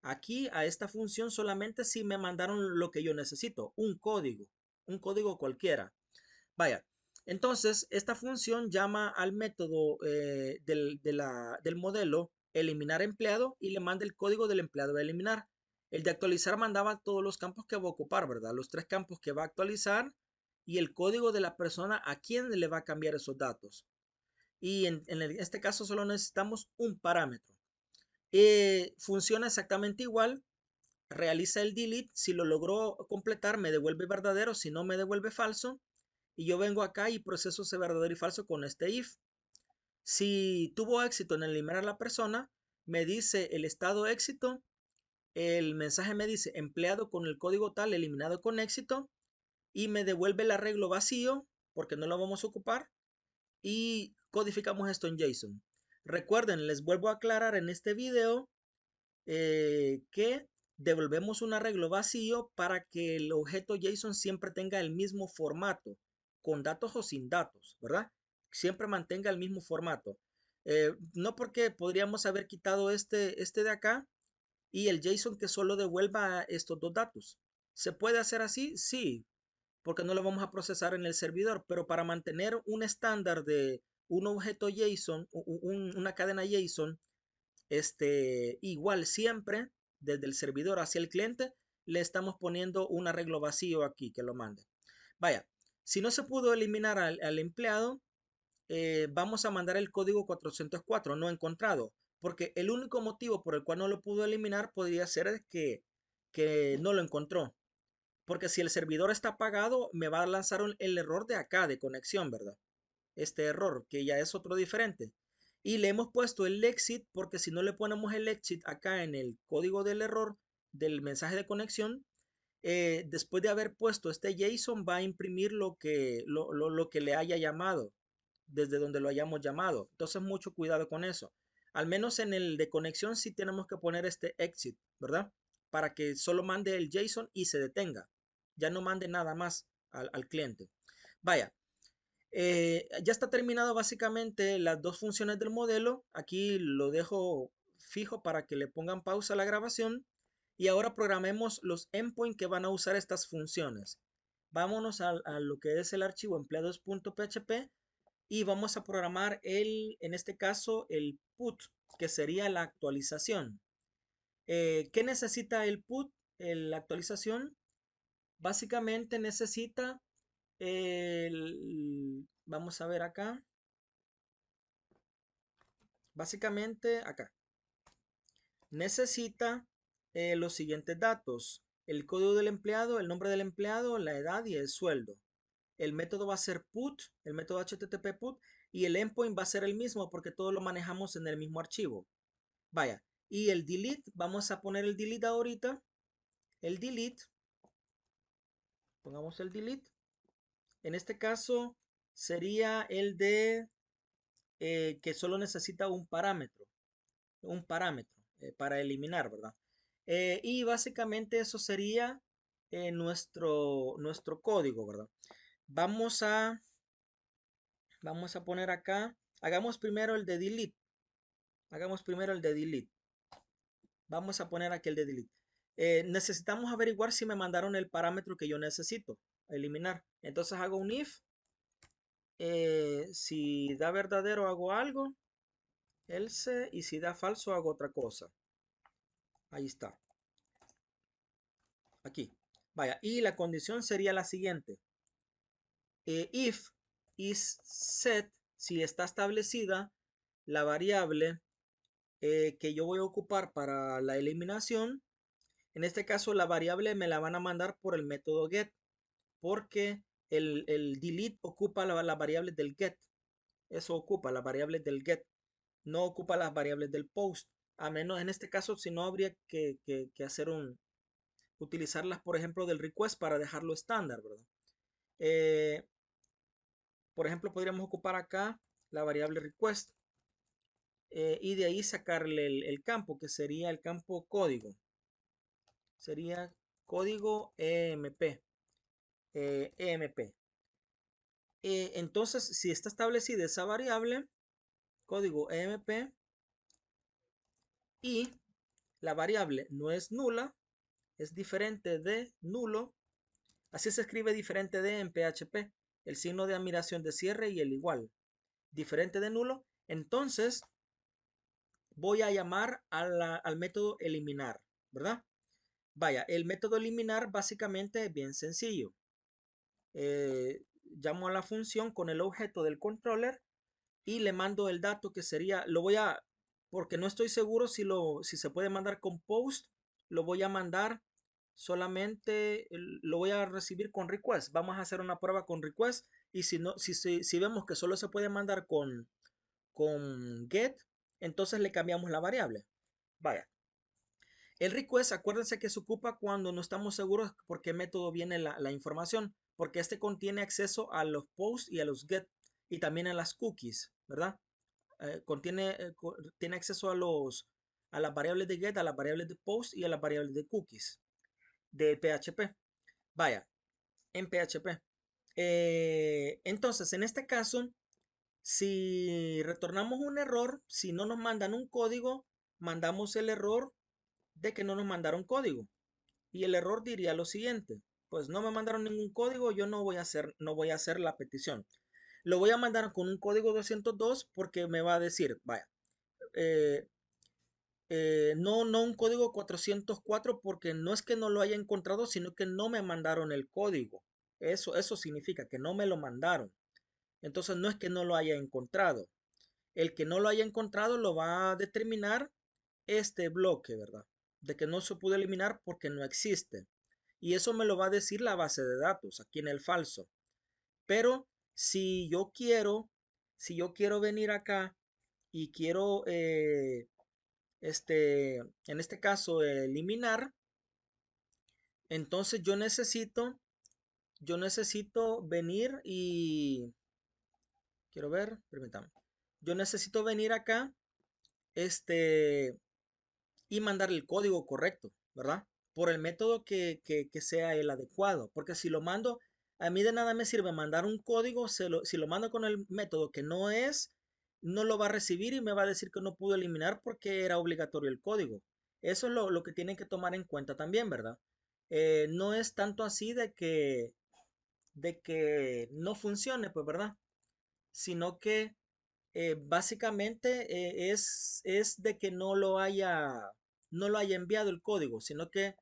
aquí a esta función solamente si me mandaron lo que yo necesito, un código cualquiera. Vaya, entonces esta función llama al método del modelo eliminar empleado y le manda el código del empleado a eliminar. El de actualizar mandaba todos los campos que va a ocupar, ¿verdad? Los tres campos que va a actualizar y el código de la persona a quien le va a cambiar esos datos. Y en este caso solo necesitamos un parámetro. Funciona exactamente igual. Realiza el delete. Si lo logró completar, me devuelve verdadero. Si no, me devuelve falso. Y yo vengo acá y proceso ese verdadero y falso con este if. Si tuvo éxito en eliminar a la persona, me dice el estado éxito. El mensaje me dice empleado con el código tal eliminado con éxito. Y me devuelve el arreglo vacío porque no lo vamos a ocupar. Y codificamos esto en JSON. Recuerden, les vuelvo a aclarar en este video que devolvemos un arreglo vacío para que el objeto JSON siempre tenga el mismo formato, con datos o sin datos, ¿verdad? Siempre mantenga el mismo formato. No porque podríamos haber quitado este de acá y el JSON que solo devuelva estos dos datos. ¿Se puede hacer así? Sí, porque no lo vamos a procesar en el servidor, pero para mantener un estándar de un objeto JSON, una cadena JSON, igual siempre, desde el servidor hacia el cliente, le estamos poniendo un arreglo vacío aquí que lo mande. Vaya, si no se pudo eliminar al empleado, vamos a mandar el código 404 no encontrado, porque el único motivo por el cual no lo pudo eliminar podría ser que no lo encontró. Porque si el servidor está apagado, me va a lanzar el error de acá, de conexión, ¿verdad? Este error, que ya es otro diferente. Y le hemos puesto el exit porque si no le ponemos el exit acá en el código del error del mensaje de conexión, después de haber puesto este JSON va a imprimir lo que le haya llamado, desde donde lo hayamos llamado. Entonces mucho cuidado con eso. Al menos en el de conexión sí tenemos que poner este exit, ¿verdad? Para que solo mande el JSON y se detenga. Ya no mande nada más al cliente. Vaya, ya está terminado básicamente las dos funciones del modelo. Aquí lo dejo fijo para que le pongan pausa a la grabación. Y ahora programemos los endpoints que van a usar estas funciones. Vámonos a lo que es el archivo empleados.php y vamos a programar en este caso, el put, que sería la actualización. ¿Qué necesita el put? La actualización básicamente necesita vamos a ver acá. Básicamente acá. Necesita los siguientes datos. El código del empleado, el nombre del empleado, la edad y el sueldo. El método va a ser put, el método HTTP put, y el endpoint va a ser el mismo porque todo lo manejamos en el mismo archivo. Vaya. Y el delete, vamos a poner el delete ahorita. El delete, pongamos el delete. En este caso sería el de que solo necesita un parámetro para eliminar, ¿verdad? Y básicamente eso sería nuestro código, ¿verdad? Vamos a, vamos a poner acá, hagamos primero el de delete, hagamos primero el de delete. Vamos a poner aquí el de delete. Necesitamos averiguar si me mandaron el parámetro que yo necesito eliminar. Entonces hago un if. Si da verdadero hago algo, else, y si da falso hago otra cosa. Ahí está. Aquí. Vaya, y la condición sería la siguiente. If is set, si está establecida la variable que yo voy a ocupar para la eliminación, en este caso la variable me la van a mandar por el método get, porque el delete ocupa la variable del get. Eso ocupa las variables del get, no ocupa las variables del post. A menos en este caso, si no habría que hacer utilizarlas, por ejemplo, del request para dejarlo estándar, ¿verdad? Eh, por ejemplo, podríamos ocupar acá la variable request y de ahí sacarle el campo, que sería el campo código. Sería código EMP. EMP. Entonces, si está establecida esa variable, código EMP, y la variable no es nula, es diferente de nulo, así se escribe diferente de en PHP, el signo de admiración de cierre y el igual, diferente de nulo, entonces voy a llamar al método eliminar, ¿verdad? Vaya, el método eliminar básicamente es bien sencillo. Llamo a la función con el objeto del controller y le mando el dato que sería, porque no estoy seguro si se puede mandar con post, lo voy a mandar solamente, lo voy a recibir con request. Vamos a hacer una prueba con request y si no, si vemos que solo se puede mandar con get, entonces le cambiamos la variable. Vaya. El request, acuérdense que se ocupa cuando no estamos seguros por qué método viene la información, porque este contiene acceso a los posts y a los get y también a las cookies, ¿verdad? Tiene acceso a las variables de get, a las variables de post y a las variables de cookies de PHP. Vaya, en PHP. Entonces, en este caso, si retornamos un error, si no nos mandan un código, mandamos el error de que no nos mandaron código. Y el error diría lo siguiente: pues no me mandaron ningún código, yo no voy a hacer la petición. Lo voy a mandar con un código 202 porque me va a decir, vaya, eh, no un código 404 porque no es que no lo haya encontrado, sino que no me mandaron el código. Eso significa que no me lo mandaron. Entonces no es que no lo haya encontrado. El que no lo haya encontrado lo va a determinar este bloque, ¿verdad? De que no se pudo eliminar porque no existe. Y eso me lo va a decir la base de datos aquí en el falso. Pero si yo quiero, si yo quiero venir acá y quiero, en este caso, eliminar, entonces yo necesito venir y, quiero ver, permítame, yo necesito venir acá, este, y mandar el código correcto, ¿verdad? Por el método que sea el adecuado. Porque si lo mando, a mí de nada me sirve mandar un código, si lo mando con el método que no es, no lo va a recibir y me va a decir que no pudo eliminar porque era obligatorio el código. Eso es lo que tienen que tomar en cuenta también, ¿verdad? No es tanto así de que no funcione, pues, ¿verdad? Sino que básicamente es de que no lo haya enviado el código, sino que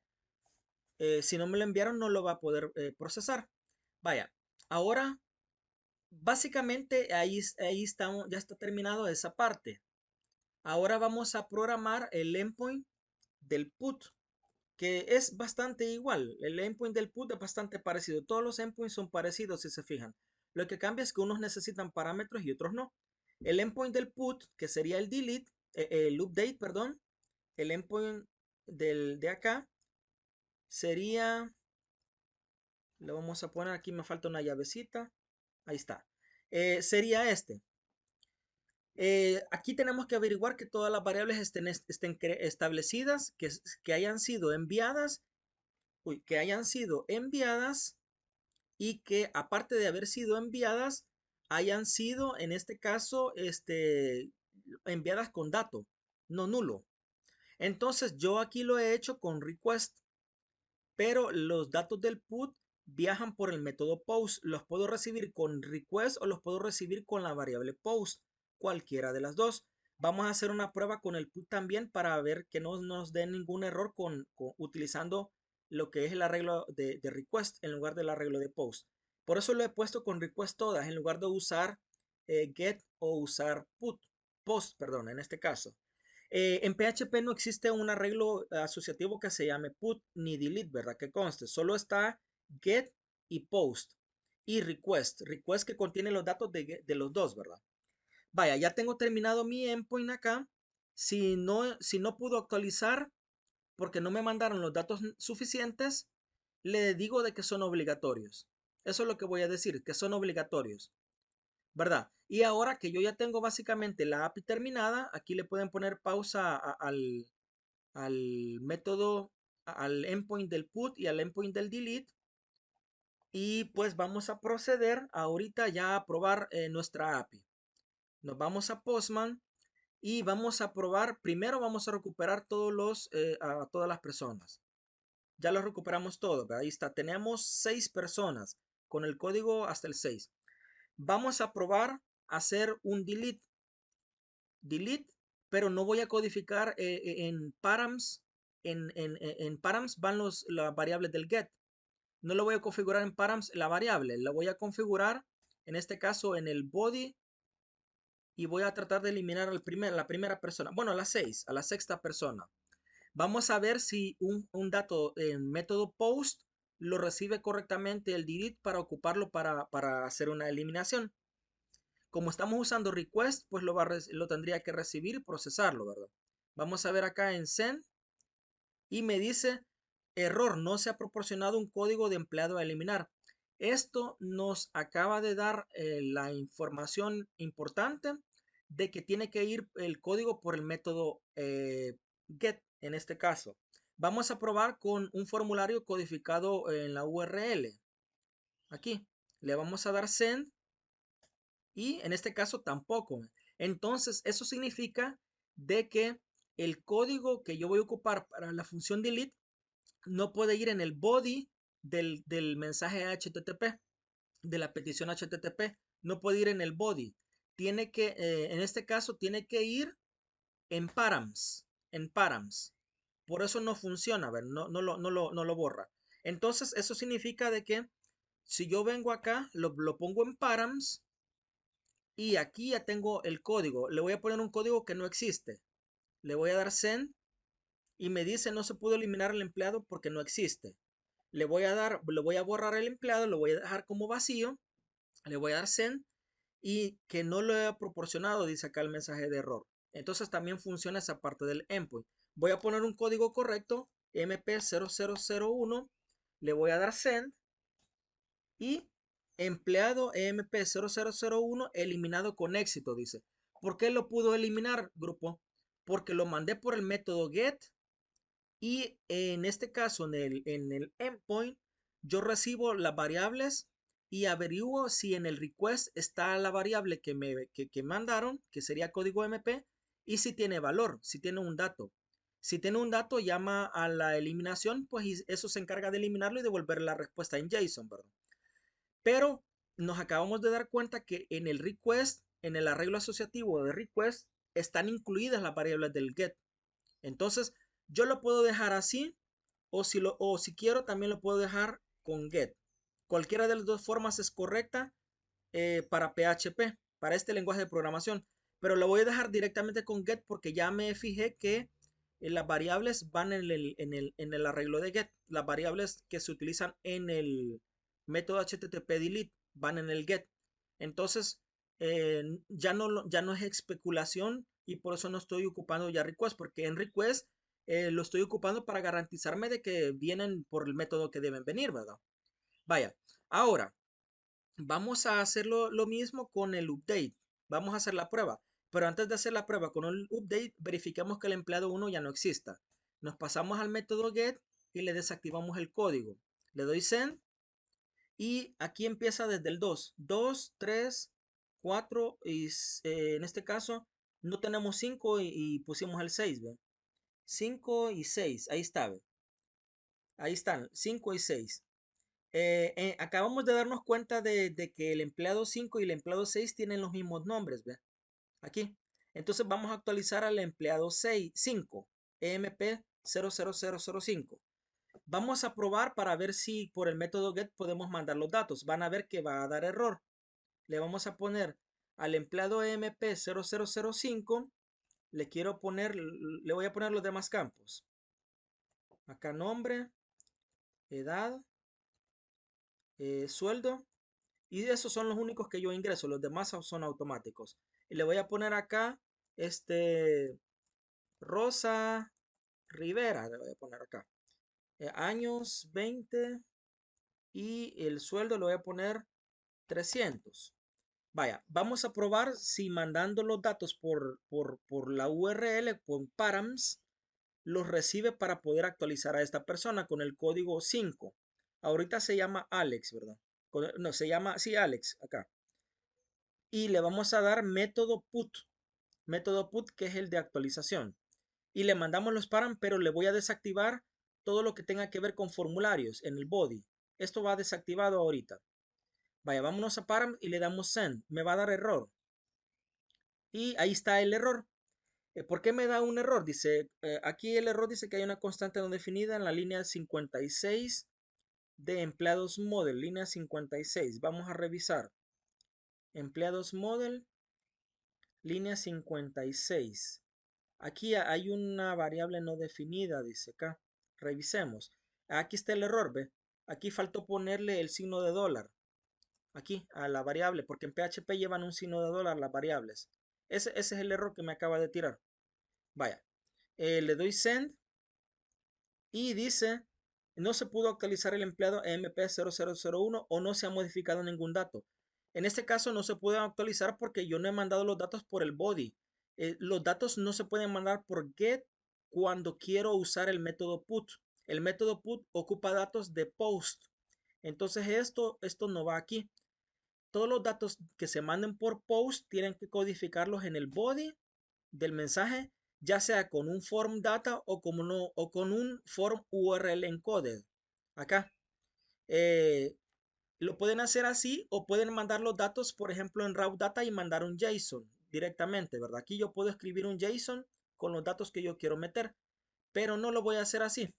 si no me lo enviaron no lo va a poder procesar. Vaya, ahora básicamente ahí estamos, ya está terminado esa parte. Ahora vamos a programar el endpoint del put, que es bastante igual. El endpoint del put es bastante parecido. Todos los endpoints son parecidos si se fijan. Lo que cambia es que unos necesitan parámetros y otros no. El endpoint del put, que sería el delete, el update, perdón, el endpoint de acá sería, le vamos a poner aquí, me falta una llavecita, ahí está. Sería este. Aquí tenemos que averiguar que todas las variables estén establecidas, que hayan sido enviadas, que hayan sido enviadas y que aparte de haber sido enviadas, hayan sido en este caso enviadas con dato, no nulo. Entonces yo aquí lo he hecho con request, pero los datos del put viajan por el método post. Los puedo recibir con request o los puedo recibir con la variable post, cualquiera de las dos. Vamos a hacer una prueba con el put también para ver que no nos den ningún error utilizando lo que es el arreglo de request en lugar del arreglo de post. Por eso lo he puesto con request todas en lugar de usar get o usar post, perdón, en este caso. En PHP no existe un arreglo asociativo que se llame put ni delete, ¿verdad? Que conste. Solo está get y post. Y request. Request que contiene los datos de los dos, ¿verdad? Vaya, ya tengo terminado mi endpoint acá. Si no pudo actualizar porque no me mandaron los datos suficientes, le digo de que son obligatorios. Eso es lo que voy a decir, que son obligatorios, ¿verdad? Y ahora que yo ya tengo básicamente la API terminada, aquí le pueden poner pausa al método, al endpoint del put y al endpoint del delete. Y pues vamos a proceder ahorita ya a probar nuestra API. Nos vamos a Postman y vamos a probar, primero vamos a recuperar a todas las personas. Ya lo recuperamos todo, ¿verdad? Ahí está, tenemos 6 personas con el código hasta el 6. Vamos a probar hacer un delete, pero no voy a codificar en params. En params van las variables del get. No lo voy a configurar en params la variable, la voy a configurar en este caso en el body y voy a tratar de eliminar la primera persona. Bueno, a la sexta persona. Vamos a ver si un dato en método post lo recibe correctamente el delete para ocuparlo para hacer una eliminación. Como estamos usando request, pues lo tendría que recibir y procesarlo, ¿verdad? Vamos a ver acá en send y me dice error, no se ha proporcionado un código de empleado a eliminar. Esto nos acaba de dar la información importante de que tiene que ir el código por el método get en este caso. Vamos a probar con un formulario codificado en la URL. Aquí le vamos a dar send y en este caso tampoco. Entonces eso significa de que el código que yo voy a ocupar para la función delete no puede ir en el body del mensaje HTTP, de la petición HTTP, no puede ir en el body. Tiene que, en este caso, tiene que ir en params, en params. Por eso no funciona, ver, no lo borra. Entonces, eso significa de que si yo vengo acá, lo pongo en params y aquí ya tengo el código. Le voy a poner un código que no existe. Le voy a dar send y me dice no se pudo eliminar el empleado porque no existe. Le voy a borrar el empleado, lo voy a dejar como vacío, le voy a dar send y que no lo he proporcionado, dice acá el mensaje de error. Entonces también funciona esa parte del endpoint. Voy a poner un código correcto, MP0001, le voy a dar send y empleado EMP0001 eliminado con éxito, dice. ¿Por qué lo pudo eliminar, grupo? Porque lo mandé por el método get y en este caso, en el endpoint, yo recibo las variables y averiguo si en el request está la variable que mandaron, que sería código MP, y si tiene valor, si tiene un dato. Si tiene un dato, llama a la eliminación, pues eso se encarga de eliminarlo y devolver la respuesta en JSON, ¿verdad? Pero nos acabamos de dar cuenta que en el request, en el arreglo asociativo de request, están incluidas las variables del get. Entonces, yo lo puedo dejar así o si quiero también lo puedo dejar con get. Cualquiera de las dos formas es correcta para PHP, para este lenguaje de programación. Pero lo voy a dejar directamente con get porque ya me fijé que las variables van en el arreglo de get. Las variables que se utilizan en el método HTTP delete van en el get. Entonces, ya no es especulación y por eso no estoy ocupando ya request, porque en request lo estoy ocupando para garantizarme de que vienen por el método que deben venir, ¿verdad? Vaya, ahora vamos a hacerlo lo mismo con el update. Vamos a hacer la prueba. Pero antes de hacer la prueba con el update, verificamos que el empleado 1 ya no exista. Nos pasamos al método get y le desactivamos el código. Le doy send y aquí empieza desde el 2. 2, 3, 4 y en este caso no tenemos 5 y pusimos el 6. ¿Ve? 5 y 6. Ahí está. ¿Ve? Ahí están, 5 y 6. Acabamos de darnos cuenta de que el empleado 5 y el empleado 6 tienen los mismos nombres, ¿ve? Aquí. Entonces vamos a actualizar al empleado 5, EMP 00005. Vamos a probar para ver si por el método get podemos mandar los datos. Van a ver que va a dar error. Le vamos a poner al empleado MP0005, le voy a poner los demás campos. Acá nombre, edad, sueldo. Y esos son los únicos que yo ingreso. Los demás son automáticos. Y le voy a poner acá, Rosa Rivera. Le voy a poner acá. Años 20 y el sueldo le voy a poner 300. Vaya, vamos a probar si mandando los datos por la URL, con params, los recibe para poder actualizar a esta persona con el código 5. Ahorita se llama Alex, ¿verdad? No, se llama, sí, Alex, acá. Y le vamos a dar método put que es el de actualización. Y le mandamos los params, pero le voy a desactivar todo lo que tenga que ver con formularios en el body. Esto va desactivado ahorita. Vaya, vámonos a param y le damos send. Me va a dar error. Y ahí está el error. ¿Por qué me da un error? Dice, aquí el error dice que hay una constante no definida en la línea 56 de empleados model, línea 56. Vamos a revisar. Empleados model, línea 56. Aquí hay una variable no definida, dice acá. Revisemos. Aquí está el error, ¿ve? Aquí faltó ponerle el signo de dólar. Aquí, a la variable, porque en PHP llevan un signo de dólar las variables. Ese es el error que me acaba de tirar. Vaya, le doy send y dice, no se pudo actualizar el empleado MP0001 o no se ha modificado ningún dato. En este caso no se puede actualizar porque yo no he mandado los datos por el body. Los datos no se pueden mandar por get cuando quiero usar el método put. El método put ocupa datos de post. Entonces esto no va aquí. Todos los datos que se manden por post tienen que codificarlos en el body del mensaje, ya sea con un form data o con un form URL encoded. Acá. Eh, lo pueden hacer así o pueden mandar los datos, por ejemplo, en raw data y mandar un JSON directamente, ¿verdad? Aquí yo puedo escribir un JSON con los datos que yo quiero meter, pero no lo voy a hacer así.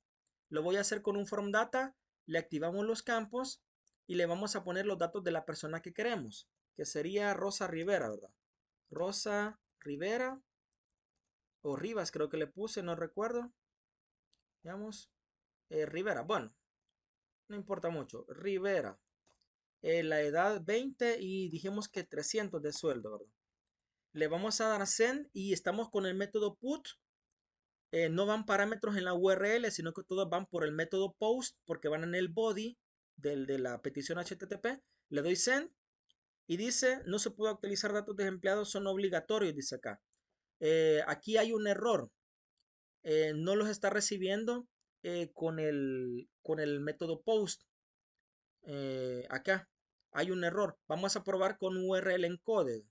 Lo voy a hacer con un form data, le activamos los campos y le vamos a poner los datos de la persona que queremos, que sería Rosa Rivera, ¿verdad? Rosa Rivera o Rivas creo que le puse, no recuerdo. Veamos. Rivera, bueno, no importa mucho. Rivera. La edad 20 y dijimos que 300 de sueldo, ¿verdad? Le vamos a dar send y estamos con el método put. No van parámetros en la URL, sino que todos van por el método post porque van en el body de la petición HTTP. Le doy send y dice, no se puede actualizar datos de empleados, son obligatorios, dice acá. Aquí hay un error. No los está recibiendo con el método post. Acá hay un error. Vamos a probar con URL encoded.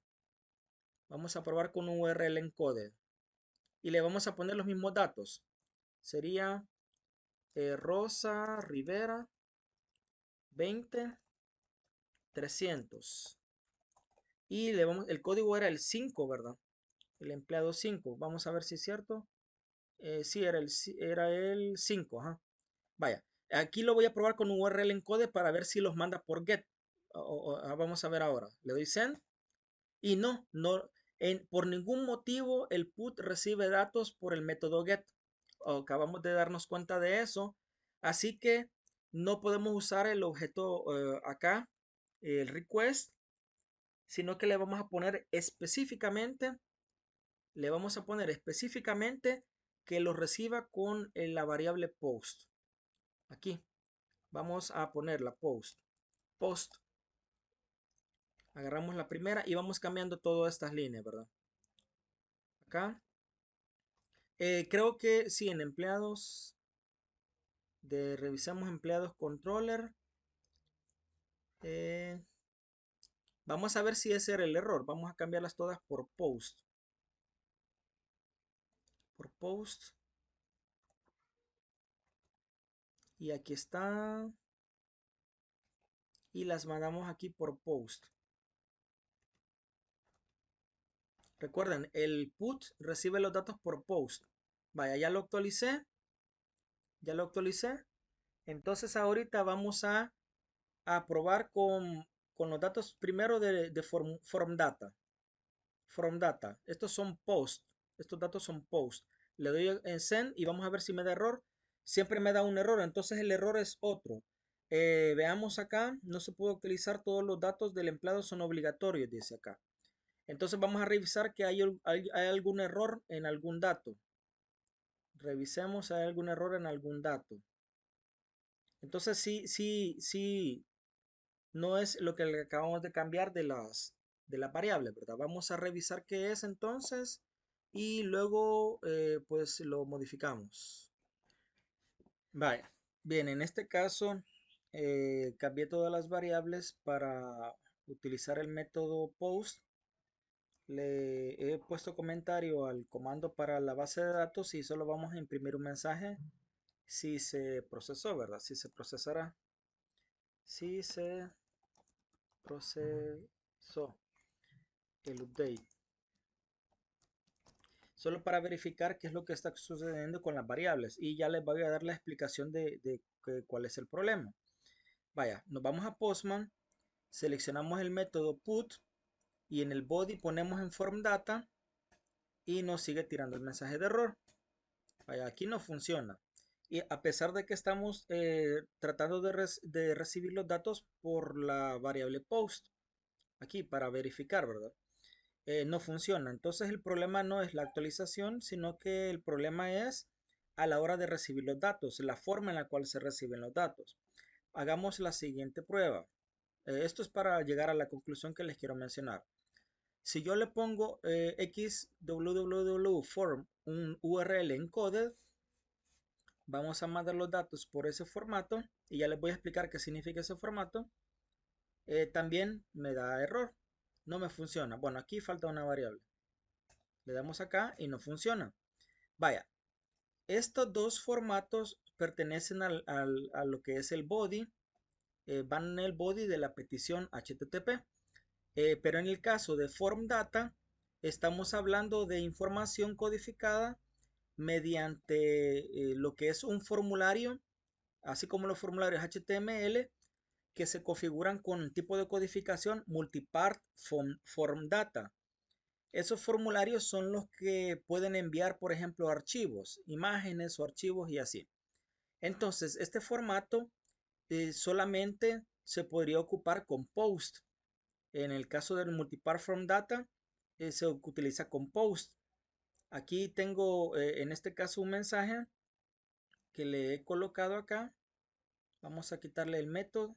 Vamos a probar con URL encoded. Y le vamos a poner los mismos datos. Sería Rosa Rivera 20 300. Y el código era el 5, ¿verdad? El empleado 5. Vamos a ver si es cierto. Sí, era el 5. Ajá. Vaya, aquí lo voy a probar con URL encode para ver si los manda por get. Vamos a ver ahora. Le doy send y no, por ningún motivo el put recibe datos por el método get. Acabamos de darnos cuenta de eso. Así que no podemos usar el objeto acá, el request, sino que le vamos a poner específicamente que lo reciba con la variable post. Aquí. Vamos a poner la post. Post. Agarramos la primera y vamos cambiando todas estas líneas, ¿verdad? Acá. Creo que sí, en empleados. Revisamos empleados controller. eh, Vamos a ver si ese era el error. Vamos a cambiarlas todas por post. Por post. Y aquí está. Y las mandamos aquí por post. Recuerden, el put recibe los datos por post. Vaya, ya lo actualicé. Ya lo actualicé. Entonces ahorita vamos a probar con los datos primero de form data. From data. Estos son post. Estos datos son post. Le doy en send y vamos a ver si me da error. Siempre me da un error, entonces el error es otro. Veamos acá, no se puede utilizar todos los datos del empleado, son obligatorios, dice acá. Entonces vamos a revisar que hay algún error en algún dato. Revisemos si hay algún error en algún dato. Entonces sí, no es lo que le acabamos de cambiar de las variables, ¿verdad? Vamos a revisar qué es entonces y luego pues lo modificamos. Vaya, bien, en este caso cambié todas las variables para utilizar el método post. Le he puesto comentario al comando para la base de datos y solo vamos a imprimir un mensaje si se procesó, ¿verdad? Si se procesará. Si se procesó el update. Solo para verificar qué es lo que está sucediendo con las variables y ya les voy a dar la explicación de cuál es el problema. Vaya, nos vamos a Postman, seleccionamos el método put y en el body ponemos en form data y nos sigue tirando el mensaje de error. Vaya, aquí no funciona. Y a pesar de que estamos tratando de recibir los datos por la variable post, aquí para verificar, ¿verdad? No funciona. Entonces el problema no es la actualización, sino que el problema es a la hora de recibir los datos, la forma en la cual se reciben los datos. Hagamos la siguiente prueba. Esto es para llegar a la conclusión que les quiero mencionar. Si yo le pongo x www.form, un URL encoded, vamos a mandar los datos por ese formato y ya les voy a explicar qué significa ese formato. También me da error, no me funciona. Bueno, aquí falta una variable. Le damos acá y no funciona. Vaya, estos dos formatos pertenecen a lo que es el body, van en el body de la petición HTTP. Pero en el caso de form data, estamos hablando de información codificada mediante lo que es un formulario, así como los formularios HTML que se configuran con tipo de codificación multipart form data. Esos formularios son los que pueden enviar, por ejemplo, archivos, imágenes o archivos y así. Entonces, este formato solamente se podría ocupar con post. En el caso del multipart from data, se utiliza con post. Aquí tengo, en este caso, un mensaje que le he colocado acá. Vamos a quitarle el método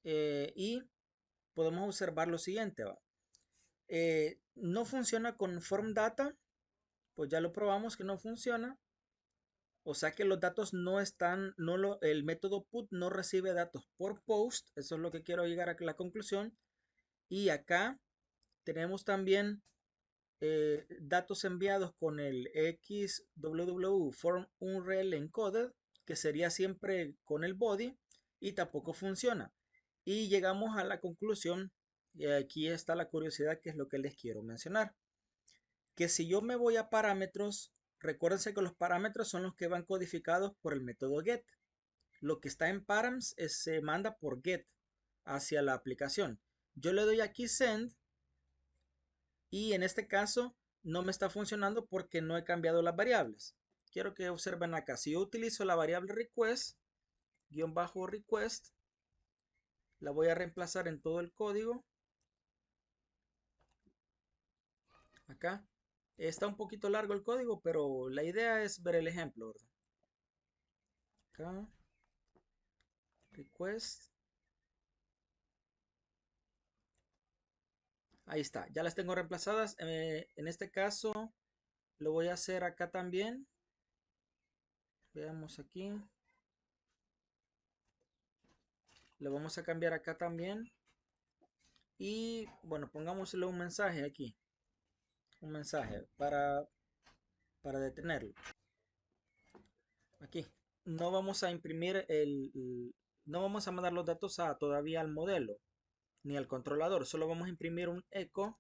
y podemos observar lo siguiente. No funciona con form data, pues ya lo probamos que no funciona. O sea que los datos no están, el método put no recibe datos por post. Eso es lo que quiero llegar a la conclusión. Y acá tenemos también datos enviados con el XWW form URL encoded, que sería siempre con el body, y tampoco funciona. Y llegamos a la conclusión, y aquí está la curiosidad, que es lo que les quiero mencionar. Que si yo me voy a parámetros, recuérdense que los parámetros son los que van codificados por el método get. Lo que está en params se manda por get hacia la aplicación. Yo le doy aquí send y en este caso no me está funcionando porque no he cambiado las variables. Quiero que observen acá. Si yo utilizo la variable request, guión bajo request, la voy a reemplazar en todo el código. Acá. Está un poquito largo el código, pero la idea es ver el ejemplo, ¿verdad? Acá, request. Ahí está, ya las tengo reemplazadas. En este caso lo voy a hacer acá también. Veamos aquí. Lo vamos a cambiar acá también. Y bueno, pongámosle un mensaje aquí. Un mensaje para detenerlo. Aquí. No vamos a imprimir no vamos a mandar los datos todavía al modelo ni al controlador. Solo vamos a imprimir un eco.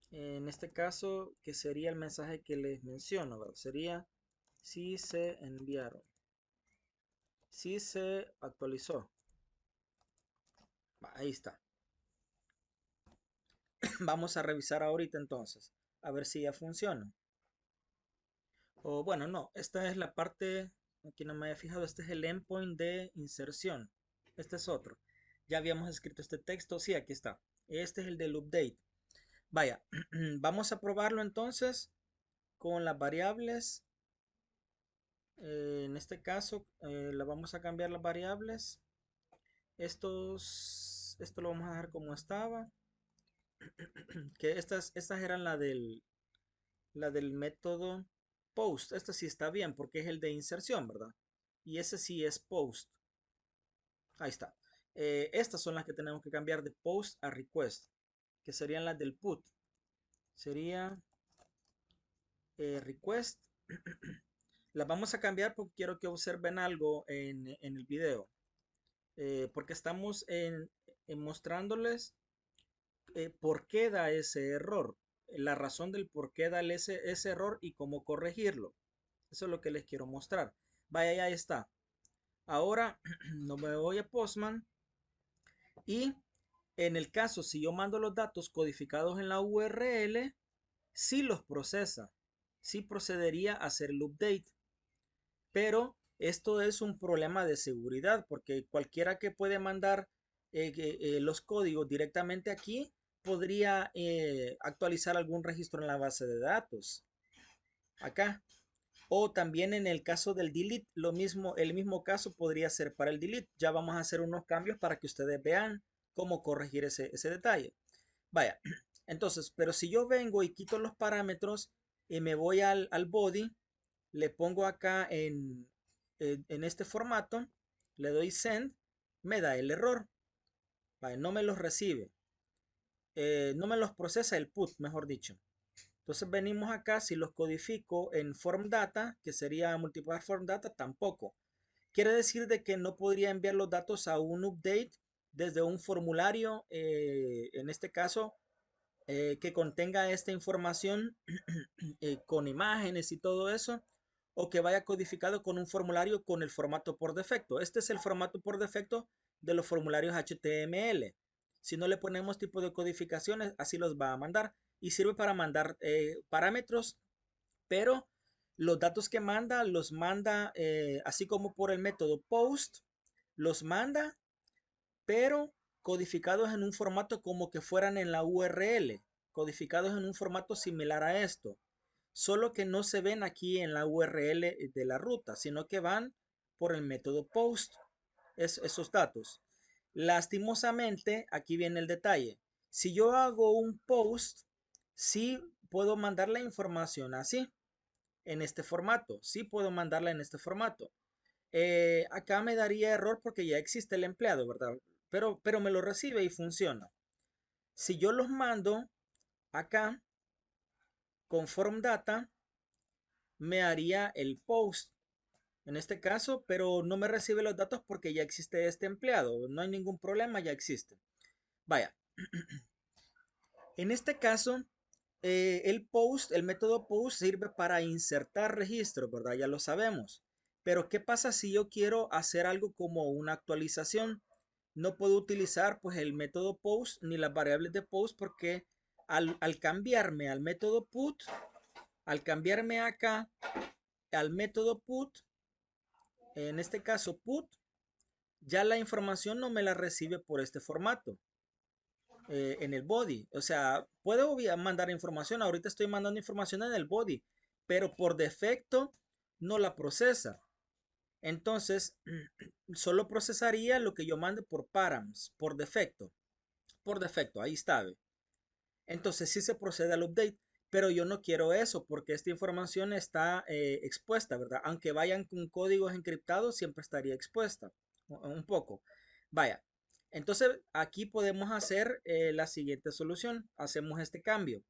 En este caso, que sería el mensaje que les menciono, ¿verdad? Sería si se enviaron. Sí se actualizó. Ahí está. Vamos a revisar ahorita entonces. A ver si ya funciona. O bueno, no. Esta es la parte. Aquí no me había fijado. Este es el endpoint de inserción. Este es otro. Ya habíamos escrito este texto. Sí, aquí está. Este es el del update. Vaya. Vamos a probarlo entonces con las variables. En este caso, la vamos a cambiar las variables. Esto lo vamos a dejar como estaba. Que estas eran la del método post. Esta sí está bien porque es el de inserción, ¿verdad? Y ese sí es post. Ahí está. Estas son las que tenemos que cambiar de post a request, que serían las del put. Sería request. Las vamos a cambiar porque quiero que observen algo en el video. Porque estamos en mostrándoles por qué da ese error, la razón del por qué da ese error y cómo corregirlo. Eso es lo que les quiero mostrar. Vaya, ya está. Ahora no me voy a Postman y en el caso si yo mando los datos codificados en la URL, sí los procesa, sí procedería a hacer el update. Pero esto es un problema de seguridad porque cualquiera que puede mandar los códigos directamente aquí podría actualizar algún registro en la base de datos. Acá. O también en el caso del delete, lo mismo, el mismo caso podría ser para el delete. Ya vamos a hacer unos cambios para que ustedes vean cómo corregir ese detalle. Vaya, entonces, pero si yo vengo y quito los parámetros y me voy al body, le pongo acá en este formato, le doy send, me da el error. Vaya, no me los recibe. No me los procesa el put, mejor dicho. Entonces venimos acá, si los codifico en form data, que sería multiplicar form data, tampoco. Quiere decir de que no podría enviar los datos a un update desde un formulario, en este caso, que contenga esta información con imágenes y todo eso, o que vaya codificado con un formulario con el formato por defecto. Este es el formato por defecto de los formularios HTML. Si no le ponemos tipo de codificaciones, así los va a mandar. Y sirve para mandar parámetros, pero los datos que manda los manda así como por el método post, los manda, pero codificados en un formato como que fueran en la URL, codificados en un formato similar a esto, solo que no se ven aquí en la URL de la ruta, sino que van por el método post, esos datos. Lastimosamente, aquí viene el detalle. Si yo hago un post, sí puedo mandar la información así, en este formato. Sí puedo mandarla en este formato. Acá me daría error porque ya existe el empleado, ¿verdad? Pero me lo recibe y funciona. Si yo los mando acá con form data, me haría el post en este caso, pero no me recibe los datos porque ya existe este empleado. No hay ningún problema, ya existe. Vaya, en este caso, el método post sirve para insertar registros, ¿verdad? Ya lo sabemos. Pero ¿qué pasa si yo quiero hacer algo como una actualización? No puedo utilizar pues el método post ni las variables de post porque al cambiarme al método put, al cambiarme acá al método put, en este caso put, ya la información no me la recibe por este formato. En el body. O sea, puedo mandar información. Ahorita estoy mandando información en el body, pero por defecto no la procesa. Entonces, solo procesaría lo que yo mande por params, por defecto. Por defecto, ahí está. ¿Ve? Entonces, sí se procede al update, pero yo no quiero eso porque esta información está expuesta, ¿verdad? Aunque vayan con códigos encriptados, siempre estaría expuesta. Un poco. Vaya, entonces aquí podemos hacer la siguiente solución. Hacemos este cambio.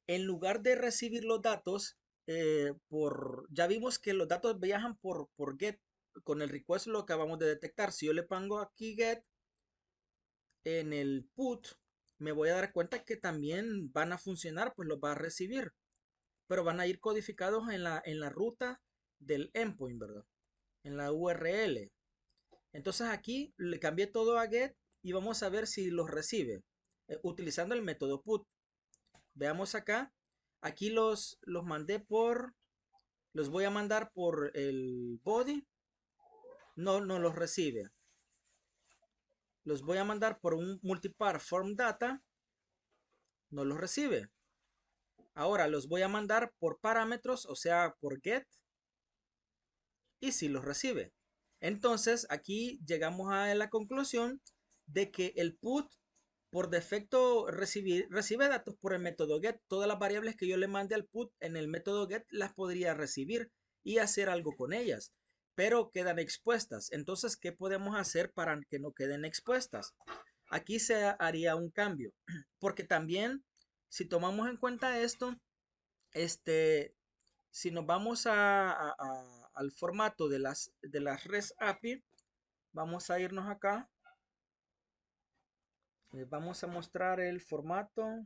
En lugar de recibir los datos ya vimos que los datos viajan por get. Con el request lo acabamos de detectar. Si yo le pongo aquí get en el put, me voy a dar cuenta que también van a funcionar, pues los va a recibir, pero van a ir codificados en la ruta del endpoint, ¿verdad? En la URL. Entonces aquí le cambié todo a get y vamos a ver si los recibe utilizando el método put. Veamos acá. Aquí los mandé los voy a mandar por el body. No, no los recibe. Los voy a mandar por un multipar form data. No los recibe. Ahora los voy a mandar por parámetros, o sea, por get. Y si los recibe. Entonces aquí llegamos a la conclusión de que el put por defecto recibe datos por el método get. Todas las variables que yo le mande al put en el método get las podría recibir y hacer algo con ellas, pero quedan expuestas. Entonces, ¿qué podemos hacer para que no queden expuestas? Aquí se haría un cambio, porque también si tomamos en cuenta esto, si nos vamos al formato de las REST API, vamos a irnos acá. Vamos a mostrar el formato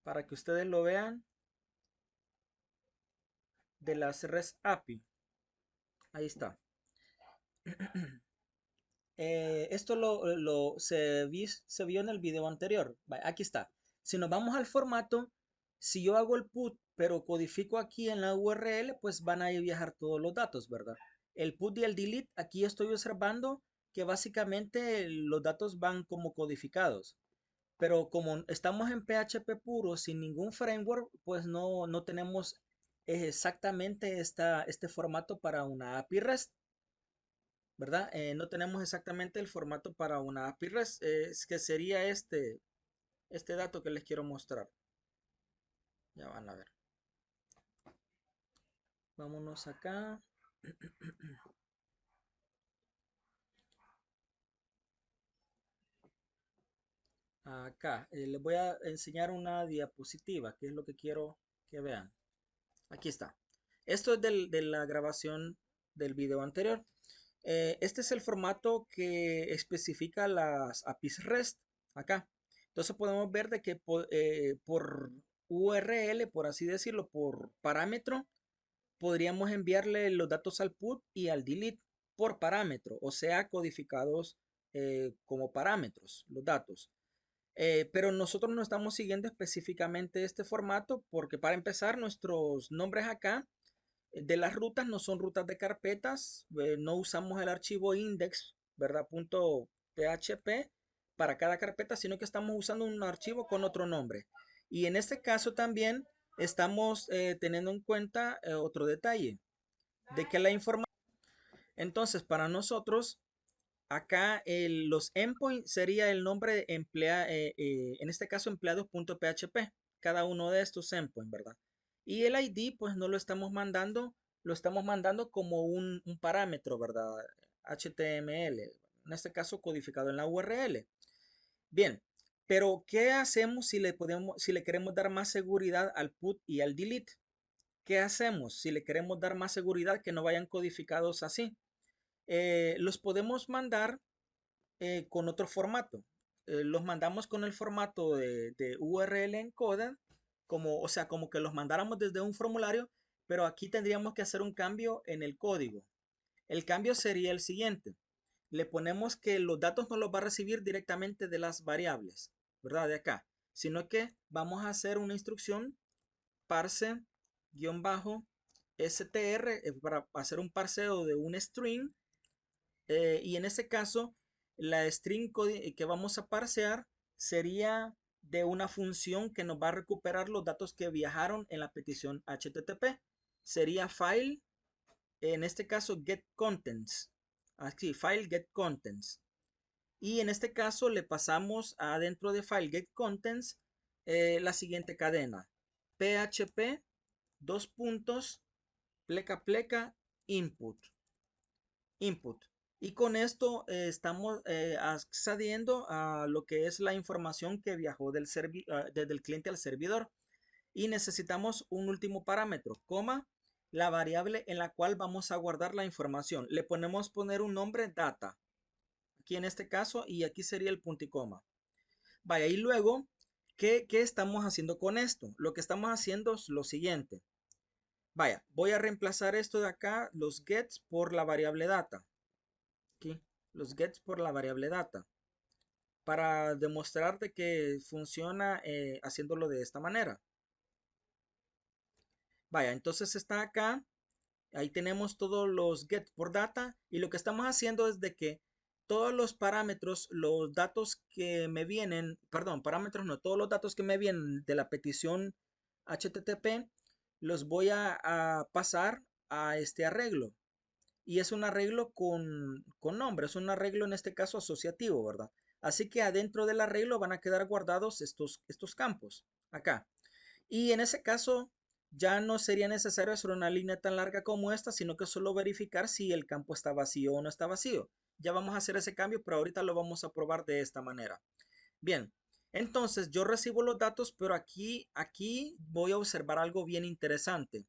para que ustedes lo vean de las REST API. Ahí está. Esto se vio en el video anterior. Aquí está. Si nos vamos al formato, si yo hago el put, pero codifico aquí en la URL, pues van a viajar todos los datos, ¿verdad? El put y el delete, aquí estoy observando que básicamente los datos van como codificados. Pero como estamos en PHP puro, sin ningún framework, pues no tenemos exactamente este formato para una API REST. ¿Verdad? No tenemos exactamente el formato para una API REST, es que sería este dato que les quiero mostrar. Ya van a ver. Vámonos acá. Acá. Les voy a enseñar una diapositiva, que es lo que quiero que vean. Aquí está. Esto es de la grabación del video anterior. Este es el formato que especifica las APIs REST acá. Entonces podemos ver de que por URL, por así decirlo, por parámetro, podríamos enviarle los datos al put y al delete por parámetro, o sea, codificados como parámetros, los datos. Pero nosotros no estamos siguiendo específicamente este formato porque para empezar nuestros nombres acá de las rutas no son rutas de carpetas, no usamos el archivo index, ¿verdad? .php para cada carpeta, sino que estamos usando un archivo con otro nombre. Y en este caso también estamos teniendo en cuenta otro detalle, de que la información, entonces para nosotros, acá los endpoints sería el nombre de en este caso empleados.php, cada uno de estos endpoints, ¿verdad? Y el ID, pues no lo estamos mandando como un parámetro, ¿verdad? HTML, en este caso codificado en la URL. Bien, pero ¿qué hacemos si le queremos dar más seguridad al put y al delete? ¿Qué hacemos si le queremos dar más seguridad que no vayan codificados así? Los podemos mandar con otro formato. Los mandamos con el formato de URL encoded, o sea, como que los mandáramos desde un formulario, pero aquí tendríamos que hacer un cambio en el código. El cambio sería el siguiente. Le ponemos que los datos no los va a recibir directamente de las variables, ¿verdad? De acá, sino que vamos a hacer una instrucción parse-str para hacer un parseo de un string y en este caso, la string que vamos a parsear sería de una función que nos va a recuperar los datos que viajaron en la petición HTTP. Sería file, en este caso get contents. Aquí, file get contents. Y en este caso le pasamos adentro de file get contents la siguiente cadena. PHP, dos puntos, pleca pleca, input. Input. Y con esto estamos accediendo a lo que es la información que viajó desde el cliente al servidor. Y necesitamos un último parámetro, coma, la variable en la cual vamos a guardar la información. Le ponemos poner un nombre data, aquí en este caso, y aquí sería el punto y coma. Vaya, y luego, ¿qué estamos haciendo con esto? Lo que estamos haciendo es lo siguiente. Vaya, voy a reemplazar esto de acá, los gets, por la variable data. aquí, los gets por la variable data, para demostrarte que funciona haciéndolo de esta manera. Vaya, entonces está acá. Ahí tenemos todos los get por data y lo que estamos haciendo es de que todos los parámetros, los datos que me vienen, perdón, parámetros no, todos los datos que me vienen de la petición HTTP los voy a pasar a este arreglo. Y es un arreglo con nombre, es un arreglo en este caso asociativo, ¿verdad? Así que adentro del arreglo van a quedar guardados estos campos acá. Y en ese caso ya no sería necesario hacer una línea tan larga como esta, sino que solo verificar si el campo está vacío o no está vacío. Ya vamos a hacer ese cambio, pero ahorita lo vamos a probar de esta manera. Bien, entonces yo recibo los datos, pero aquí voy a observar algo bien interesante.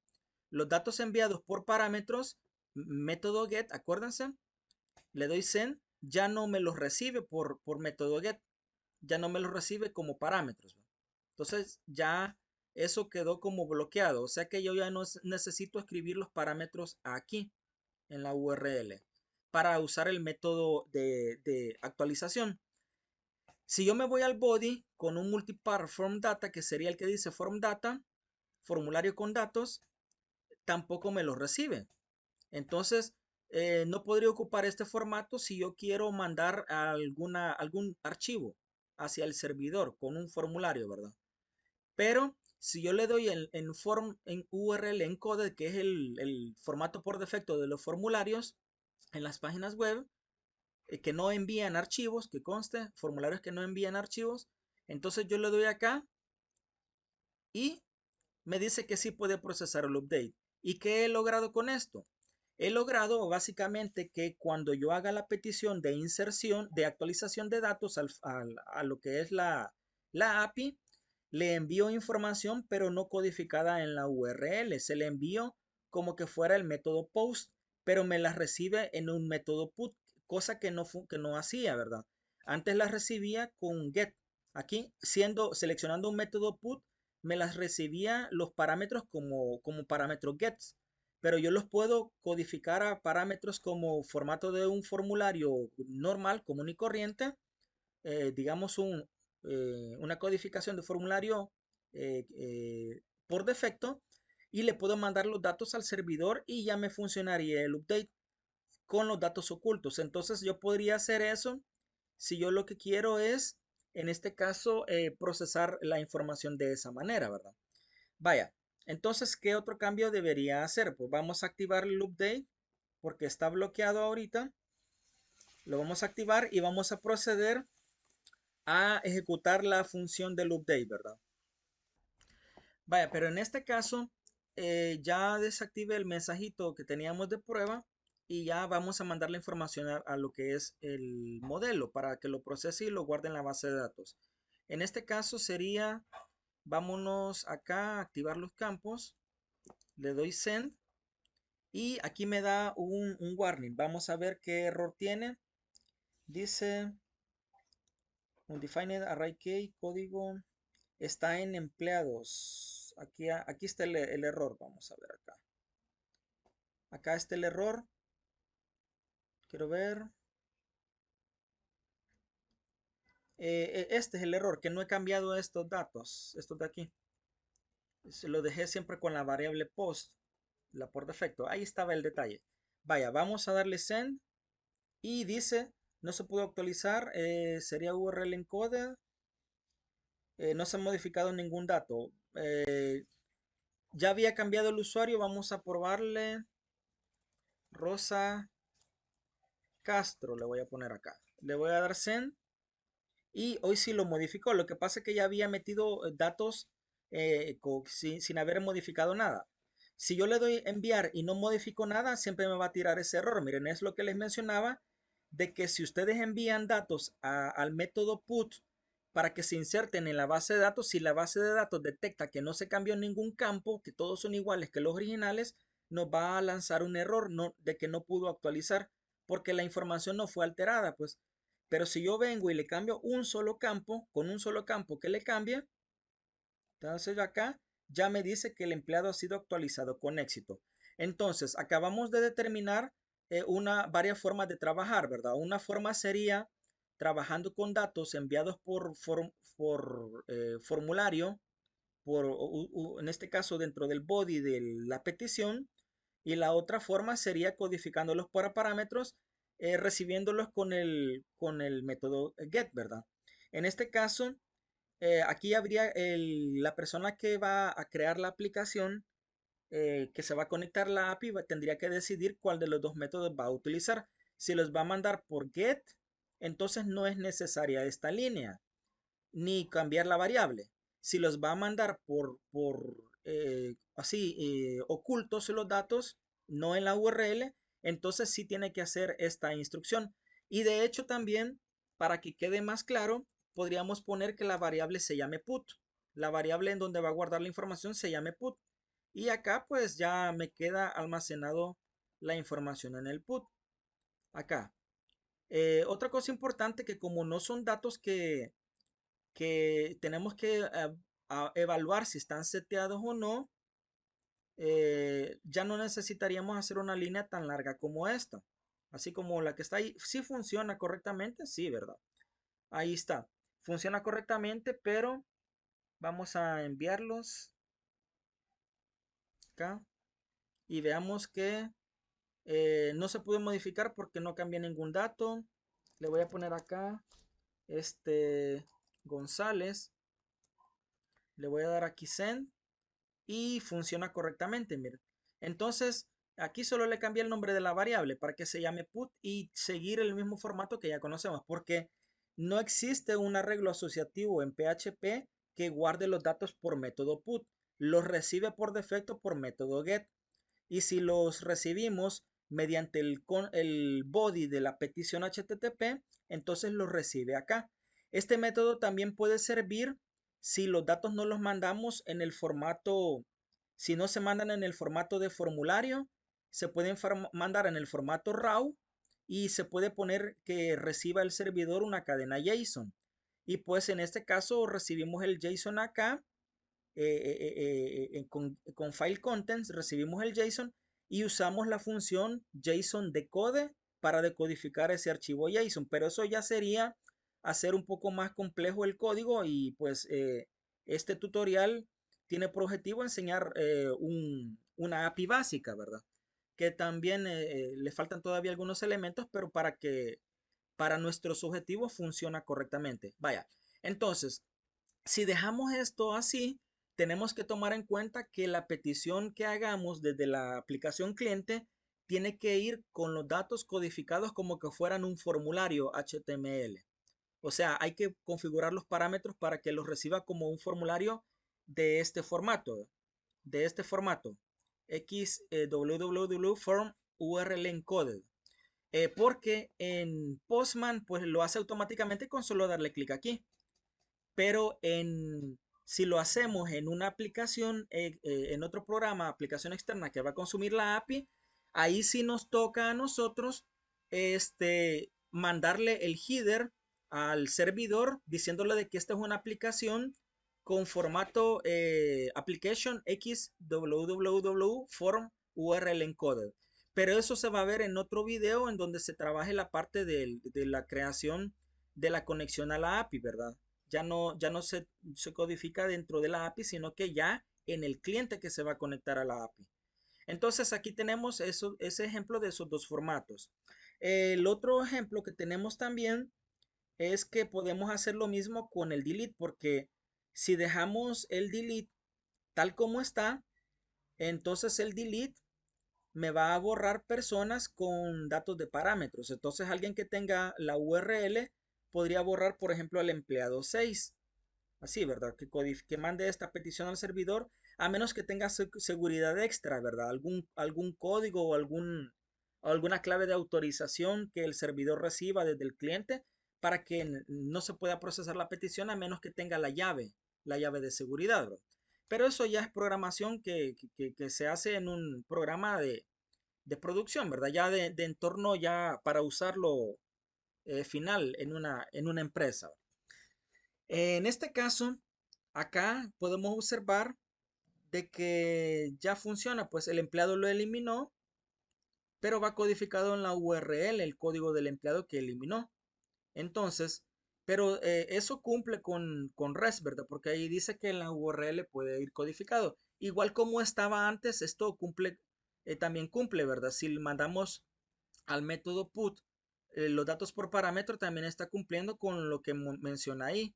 Los datos enviados por parámetros, método get, acuérdense, le doy send, ya no me los recibe por método get, ya no me los recibe como parámetros. Entonces ya eso quedó como bloqueado, o sea que yo ya no necesito escribir los parámetros aquí en la URL para usar el método de actualización. Si yo me voy al body con un multipar form data, que sería el que dice form data, formulario con datos, tampoco me lo recibe. Entonces, no podría ocupar este formato si yo quiero mandar algún archivo hacia el servidor con un formulario, ¿verdad? Pero si yo le doy en URL encoded, que es el formato por defecto de los formularios en las páginas web, que no envían archivos, que conste, formularios que no envían archivos, entonces yo le doy acá y me dice que sí puede procesar el update. ¿Y qué he logrado con esto? He logrado básicamente que cuando yo haga la petición de inserción, de actualización de datos a lo que es la API, le envío información pero no codificada en la URL. Se le envío como que fuera el método post, pero me las recibe en un método put, cosa que no hacía, ¿verdad? Antes las recibía con get. Aquí, seleccionando un método put, me las recibía los parámetros como parámetros gets, pero yo los puedo codificar a parámetros como formato de un formulario normal, común y corriente, digamos una codificación de formulario por defecto, y le puedo mandar los datos al servidor y ya me funcionaría el update con los datos ocultos. Entonces yo podría hacer eso si yo lo que quiero es, en este caso, procesar la información de esa manera, ¿verdad? Vaya, entonces, ¿qué otro cambio debería hacer? Pues vamos a activar el update porque está bloqueado ahorita. Lo vamos a activar y vamos a proceder a ejecutar la función del update, ¿verdad? Vaya, pero en este caso ya desactive el mensajito que teníamos de prueba y ya vamos a mandar la información a lo que es el modelo para que lo procese y lo guarde en la base de datos. En este caso sería, vámonos acá a activar los campos, le doy send y aquí me da un warning. Vamos a ver qué error tiene. Dice undefined array key, código está en empleados. Aquí está el error. Vamos a ver acá. Acá está el error. Quiero ver. Este es el error, que no he cambiado estos datos. Estos de aquí. Se lo dejé siempre con la variable post. La por defecto. Ahí estaba el detalle. Vaya, vamos a darle send. Y dice, no se pudo actualizar. Sería URL encoded. No se ha modificado ningún dato. Ya había cambiado el usuario. Vamos a probarle. Rosa Castro le voy a poner acá. Le voy a dar send. Y hoy sí lo modificó. Lo que pasa es que ya había metido datos sin haber modificado nada. Si yo le doy enviar y no modifico nada, siempre me va a tirar ese error. Miren, es lo que les mencionaba, de que si ustedes envían datos al método put para que se inserten en la base de datos, si la base de datos detecta que no se cambió ningún campo, que todos son iguales que los originales, nos va a lanzar un error de que no pudo actualizar porque la información no fue alterada, pues. Pero si yo vengo y le cambio un solo campo, con un solo campo que le cambie, entonces acá ya me dice que el empleado ha sido actualizado con éxito. Entonces, acabamos de determinar varias formas de trabajar, ¿verdad? Una forma sería trabajando con datos enviados por formulario, en este caso dentro del body de la petición, y la otra forma sería codificándolos por parámetros, recibiéndolos con el método get, ¿verdad? En este caso, aquí habría la persona que va a crear la aplicación, que se va a conectar la API, tendría que decidir cuál de los dos métodos va a utilizar. Si los va a mandar por get, entonces no es necesaria esta línea ni cambiar la variable. Si los va a mandar así ocultos los datos, no en la URL, entonces sí tiene que hacer esta instrucción. Y de hecho también, para que quede más claro, podríamos poner que la variable se llame put. La variable en donde va a guardar la información se llame put. Y acá pues ya me queda almacenado la información en el put. Acá. Otra cosa importante, que como no son datos que tenemos que evaluar si están seteados o no, ya no necesitaríamos hacer una línea tan larga como esta. Así como la que está ahí. ¿Sí funciona correctamente? Sí, ¿verdad? Ahí está. Funciona correctamente, pero vamos a enviarlos acá y veamos que no se puede modificar porque no cambia ningún dato. Le voy a poner acá González. Le voy a dar aquí send y funciona correctamente, miren. Entonces, aquí solo le cambié el nombre de la variable para que se llame put y seguir el mismo formato que ya conocemos, porque no existe un arreglo asociativo en PHP que guarde los datos por método put. Los recibe por defecto por método get. Y si los recibimos mediante el body de la petición HTTP, entonces los recibe acá. Este método también puede servir si los datos no los mandamos en el formato, si no se mandan en el formato de formulario, se pueden mandar en el formato RAW y se puede poner que reciba el servidor una cadena JSON. Y pues en este caso recibimos el JSON acá, con file contents, recibimos el JSON y usamos la función JSON decode para decodificar ese archivo JSON. Pero eso ya sería hacer un poco más complejo el código, y pues este tutorial tiene por objetivo enseñar una API básica, ¿verdad? Que también le faltan todavía algunos elementos, pero para que para nuestros objetivos funciona correctamente. Vaya, entonces, si dejamos esto así, tenemos que tomar en cuenta que la petición que hagamos desde la aplicación cliente tiene que ir con los datos codificados como que fueran un formulario HTML. O sea, hay que configurar los parámetros para que los reciba como un formulario de este formato, www form URL encoded. Porque en Postman pues lo hace automáticamente con solo darle clic aquí. Pero si lo hacemos en una aplicación, en otro programa, aplicación externa que va a consumir la API, ahí sí nos toca a nosotros mandarle el header al servidor diciéndole de que esta es una aplicación con formato application x www form URL encoded. Pero eso se va a ver en otro video en donde se trabaje la parte de la creación de la conexión a la API, ¿verdad? Ya no se codifica dentro de la API, sino que ya en el cliente que se va a conectar a la API. Entonces aquí tenemos ese ejemplo de esos dos formatos. El otro ejemplo que tenemos también es que podemos hacer lo mismo con el delete, porque si dejamos el delete tal como está, entonces el delete me va a borrar personas con datos de parámetros. Entonces alguien que tenga la URL podría borrar, por ejemplo, al empleado 6. Así, ¿verdad? Que mande esta petición al servidor, a menos que tenga seguridad extra, ¿verdad? Algún código o alguna clave de autorización que el servidor reciba desde el cliente para que no se pueda procesar la petición a menos que tenga la llave de seguridad, ¿verdad? Pero eso ya es programación que se hace en un programa de producción, ¿verdad? Ya de entorno ya para usarlo final en una empresa. En este caso, acá podemos observar de que ya funciona, pues el empleado lo eliminó, pero va codificado en la URL, el código del empleado que eliminó. Entonces, pero eso cumple con REST, ¿verdad? Porque ahí dice que en la URL puede ir codificado. Igual como estaba antes, esto cumple, también cumple, ¿verdad? Si le mandamos al método put los datos por parámetro, también está cumpliendo con lo que menciona ahí.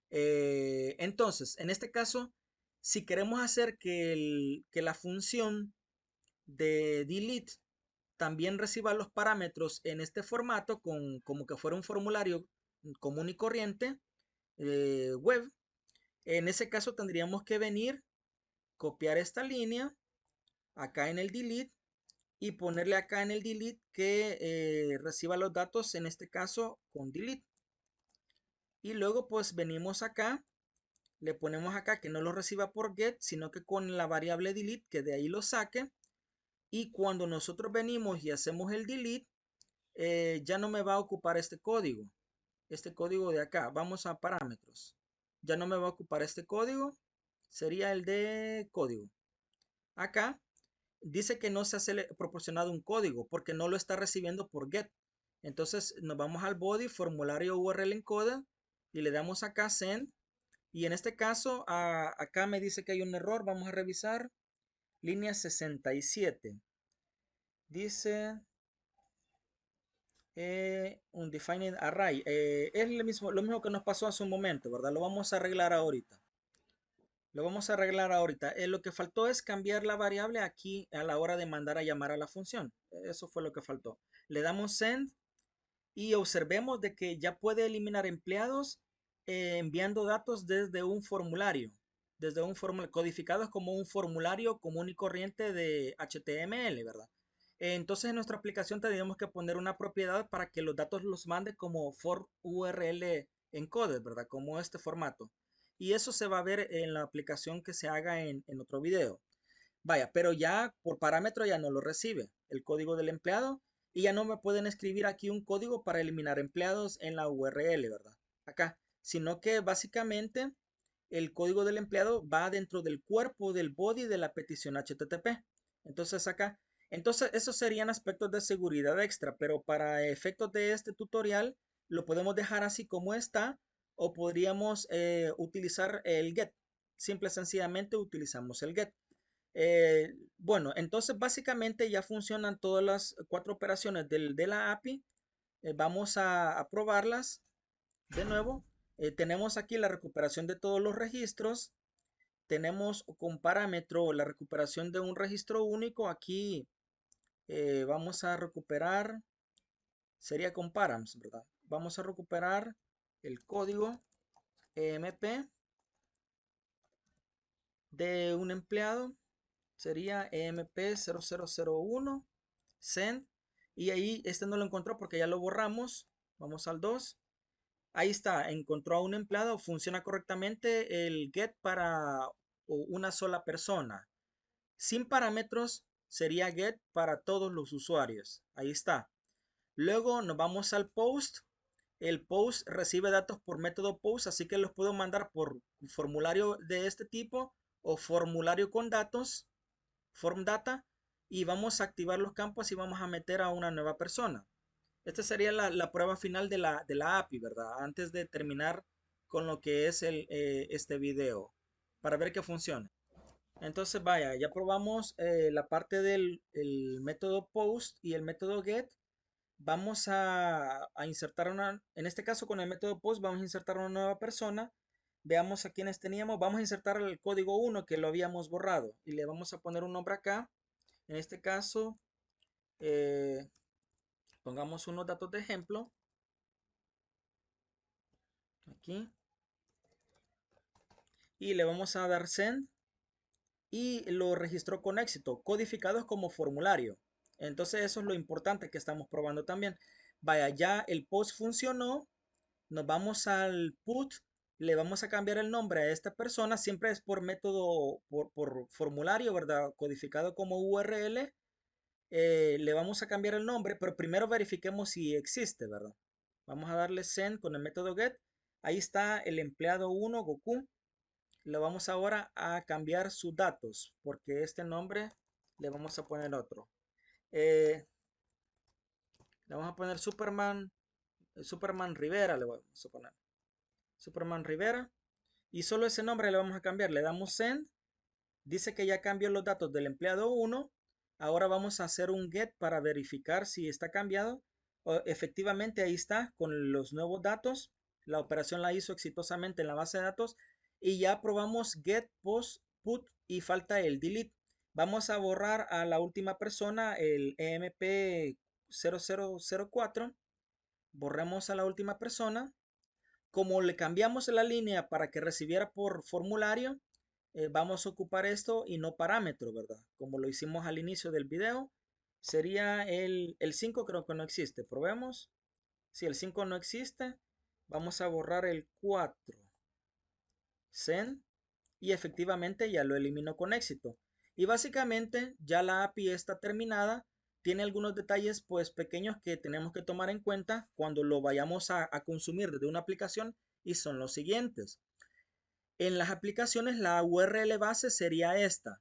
Entonces, en este caso, si queremos hacer que la función de delete también reciba los parámetros en este formato, como que fuera un formulario común y corriente web, en ese caso tendríamos que venir, copiar esta línea acá en el delete y ponerle acá en el delete que reciba los datos, en este caso con delete. Y luego pues venimos acá, le ponemos acá que no lo reciba por get, sino que con la variable delete que de ahí lo saque. Y cuando nosotros venimos y hacemos el delete, ya no me va a ocupar este código de acá. Vamos a parámetros. Ya no me va a ocupar este código. Sería el de código. Acá dice que no se ha proporcionado un código porque no lo está recibiendo por get. Entonces nos vamos al body, formulario URL encoder y le damos acá send. Y en este caso, acá me dice que hay un error. Vamos a revisar. Línea 67. Dice undefined array. Es lo mismo que nos pasó hace un momento, ¿verdad? Lo vamos a arreglar ahorita. Lo que faltó es cambiar la variable aquí a la hora de mandar a llamar a la función. Eso fue lo que faltó. Le damos send y observemos de que ya puede eliminar empleados enviando datos desde un formulario. Codificados como un formulario común y corriente de HTML, ¿verdad? Entonces en nuestra aplicación tendríamos que poner una propiedad para que los datos los mande como for URL encoded, ¿verdad? Como este formato. Y eso se va a ver en la aplicación que se haga en otro video. Vaya, pero ya por parámetro ya no lo recibe el código del empleado y ya no me pueden escribir aquí un código para eliminar empleados en la URL, ¿verdad? Acá, sino que básicamente el código del empleado va dentro del cuerpo del body de la petición HTTP. Entonces acá, entonces esos serían aspectos de seguridad extra, pero para efectos de este tutorial lo podemos dejar así como está o podríamos utilizar el get. Simple y sencillamente utilizamos el get. Bueno, entonces básicamente ya funcionan todas las cuatro operaciones de la API. Vamos a probarlas de nuevo. Tenemos aquí la recuperación de todos los registros. Tenemos con parámetro la recuperación de un registro único. Aquí vamos a recuperar, sería con params, ¿verdad? Vamos a recuperar el código EMP de un empleado. Sería EMP0001 send. Y ahí este no lo encontró porque ya lo borramos. Vamos al 2. Ahí está, encontró a un empleado, funciona correctamente el get para una sola persona. Sin parámetros sería get para todos los usuarios. Ahí está. Luego nos vamos al post. El post recibe datos por método post, así que los puedo mandar por formulario de este tipo o formulario con datos, form data, y vamos a activar los campos y vamos a meter a una nueva persona. Esta sería la prueba final de la API, ¿verdad? Antes de terminar con lo que es este video, para ver que funciona. Entonces, vaya, ya probamos la parte del el método post y el método get. Vamos a insertar en este caso con el método post, vamos a insertar una nueva persona. Veamos a quienes teníamos. Vamos a insertar el código 1 que lo habíamos borrado y le vamos a poner un nombre acá. En este caso, eh, pongamos unos datos de ejemplo. Aquí. Y le vamos a dar send y lo registró con éxito, codificados como formulario. Entonces eso es lo importante que estamos probando también. Vaya, ya el post funcionó, nos vamos al put, le vamos a cambiar el nombre a esta persona, siempre es por método, por formulario, ¿verdad? Codificado como URL. Le vamos a cambiar el nombre, pero primero verifiquemos si existe, ¿verdad? Vamos a darle send con el método get. Ahí está el empleado 1, Goku. Le vamos ahora a cambiar sus datos porque este nombre le vamos a poner otro. Eh, Le vamos a poner Superman Rivera, le vamos a poner. Superman Rivera. Y solo ese nombre le vamos a cambiar. Le damos Send. Dice que ya cambió los datos del empleado 1. Ahora vamos a hacer un get para verificar si está cambiado. Efectivamente, ahí está con los nuevos datos. La operación la hizo exitosamente en la base de datos. Y ya probamos get, post, put y falta el delete. Vamos a borrar a la última persona, el EMP 0004. Borremos a la última persona. Como le cambiamos la línea para que recibiera por formulario, vamos a ocupar esto y no parámetro, ¿verdad? Como lo hicimos al inicio del video. Sería el 5, creo que no existe. Probemos. Si el 5 no existe, vamos a borrar el 4. Send. Y efectivamente ya lo eliminó con éxito. Y básicamente ya la API está terminada. Tiene algunos detalles pues pequeños que tenemos que tomar en cuenta cuando lo vayamos a consumir desde una aplicación, y son los siguientes. En las aplicaciones la URL base sería esta.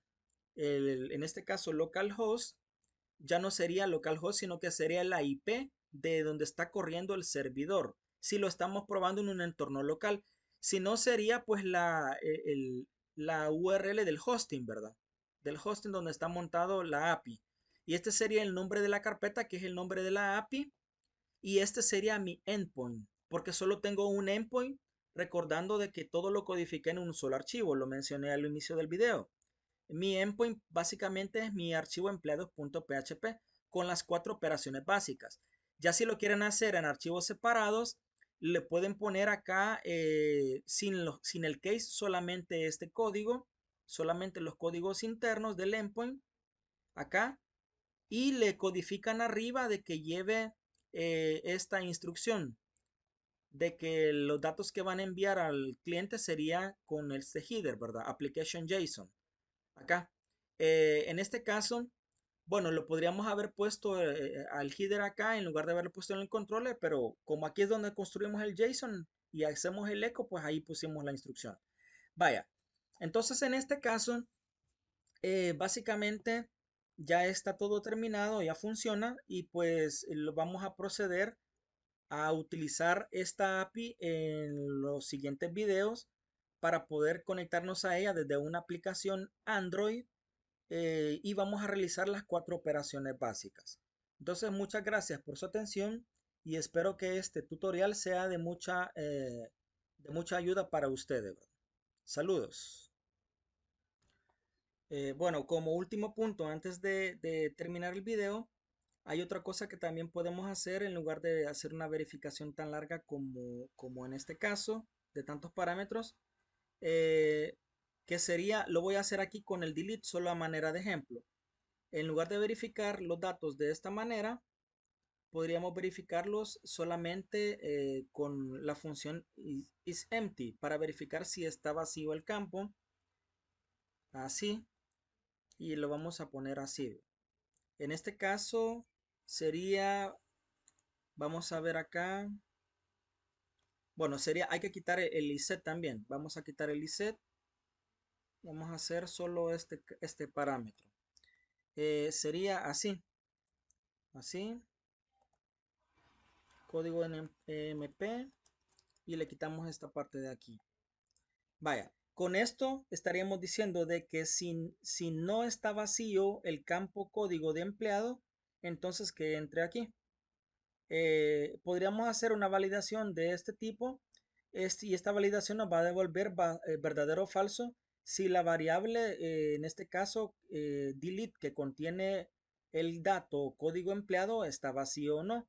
En este caso localhost ya no sería localhost, sino que sería la IP de donde está corriendo el servidor. Si lo estamos probando en un entorno local. Si no, sería pues la URL del hosting, ¿verdad? Del hosting donde está montado la API. Y este sería el nombre de la carpeta, que es el nombre de la API. Y este sería mi endpoint, porque solo tengo un endpoint, recordando de que todo lo codifiqué en un solo archivo. Lo mencioné al inicio del video. Mi endpoint básicamente es mi archivo empleados.php con las 4 operaciones básicas. Ya si lo quieren hacer en archivos separados, le pueden poner acá sin el case, solamente este código, solamente los códigos internos del endpoint acá, y le codifican arriba de que lleve esta instrucción de que los datos que van a enviar al cliente sería con este header, ¿verdad? Application JSON. Acá. En este caso, bueno, lo podríamos haber puesto al header acá en lugar de haberlo puesto en el controller, pero como aquí es donde construimos el JSON y hacemos el eco, pues ahí pusimos la instrucción. Vaya, entonces en este caso, básicamente ya está todo terminado, ya funciona, y pues lo vamos a proceder a utilizar esta API en los siguientes videos para poder conectarnos a ella desde una aplicación Android, y vamos a realizar las 4 operaciones básicas. Entonces, muchas gracias por su atención y espero que este tutorial sea de mucha ayuda para ustedes. Saludos. Bueno, como último punto, antes de terminar el video, hay otra cosa que también podemos hacer en lugar de hacer una verificación tan larga como en este caso, de tantos parámetros, eh, que sería, lo voy a hacer aquí con el delete solo a manera de ejemplo. En lugar de verificar los datos de esta manera, podríamos verificarlos solamente con la función isEmpty para verificar si está vacío el campo. Así. Y lo vamos a poner así. En este caso sería, vamos a ver acá. Bueno, sería, hay que quitar el iset también. Vamos a quitar el iset. Vamos a hacer solo este parámetro. Sería así. Así. Código en MP. Y le quitamos esta parte de aquí. Vaya, con esto estaríamos diciendo de que si no está vacío el campo código de empleado, entonces que entre aquí. Podríamos hacer una validación de este tipo, y esta validación nos va a devolver verdadero o falso si la variable, en este caso delete, que contiene el dato código empleado, está vacío o no.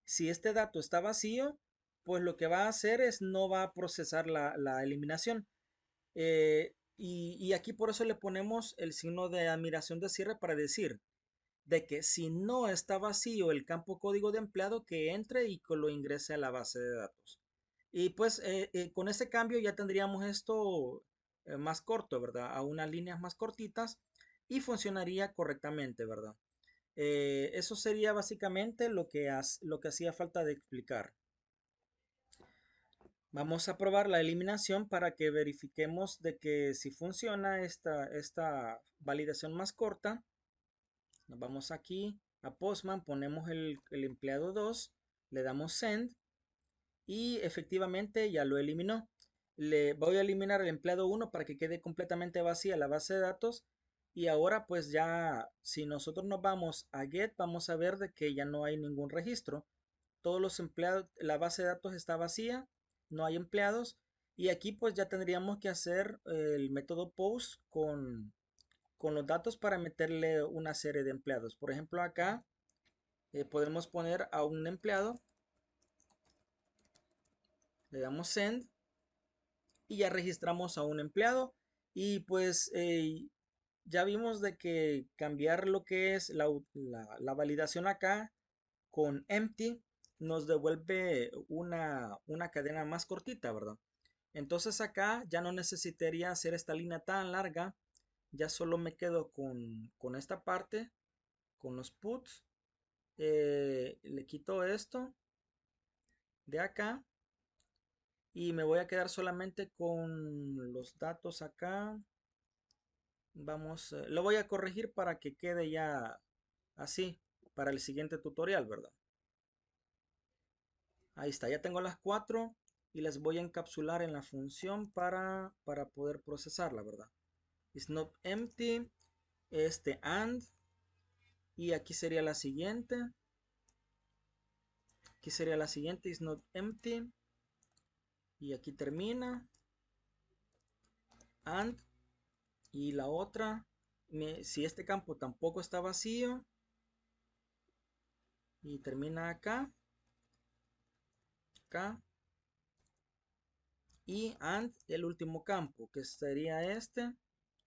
Si este dato está vacío, pues lo que va a hacer es no va a procesar la eliminación. Y aquí por eso le ponemos el signo de admiración de cierre para decir de que si no está vacío el campo código de empleado, que entre y que lo ingrese a la base de datos. Y pues con este cambio ya tendríamos esto más corto, ¿verdad? A unas líneas más cortitas, y funcionaría correctamente, ¿verdad? Eso sería básicamente lo que hacía falta de explicar. Vamos a probar la eliminación para que verifiquemos de que si funciona esta validación más corta. Nos vamos aquí a Postman, ponemos el empleado 2, le damos Send y efectivamente ya lo eliminó. Le voy a eliminar el empleado 1 para que quede completamente vacía la base de datos. Y ahora pues ya si nosotros nos vamos a Get, vamos a ver de que ya no hay ningún registro. Todos los empleados, la base de datos está vacía, no hay empleados. Y aquí pues ya tendríamos que hacer el método post con los datos para meterle una serie de empleados. Por ejemplo acá podemos poner a un empleado, le damos send y ya registramos a un empleado. Y pues ya vimos de que cambiar lo que es la validación acá con empty nos devuelve una cadena más cortita, ¿verdad? Entonces acá ya no necesitaría hacer esta línea tan larga, ya solo me quedo con esta parte, con los puts. Le quito esto de acá y me voy a quedar solamente con los datos acá. Vamos, lo voy a corregir para que quede ya así para el siguiente tutorial, ¿verdad? Ahí está, ya tengo las cuatro y las voy a encapsular en la función para poder procesarla, ¿verdad? Is not empty, and, y aquí sería la siguiente. Aquí sería la siguiente, is not empty, y aquí termina, and, y la otra, si este campo tampoco está vacío, y termina acá, acá, y and el último campo, que sería este.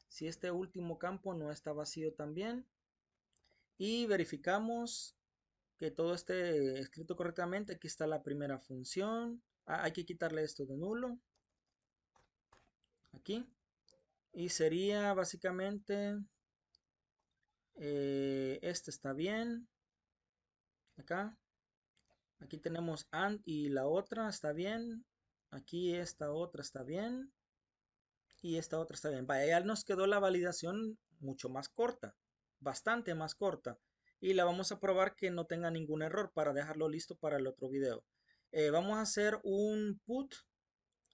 Si este último campo no está vacío también, y verificamos que todo esté escrito correctamente. Aquí está la primera función. Hay que quitarle esto de nulo. Aquí. Y sería básicamente, este está bien. Acá. Aquí tenemos and y la otra está bien. Aquí esta otra está bien. Y esta otra está bien. Vaya, ya nos quedó la validación mucho más corta. Bastante más corta. Y la vamos a probar que no tenga ningún error para dejarlo listo para el otro video. Vamos a hacer un put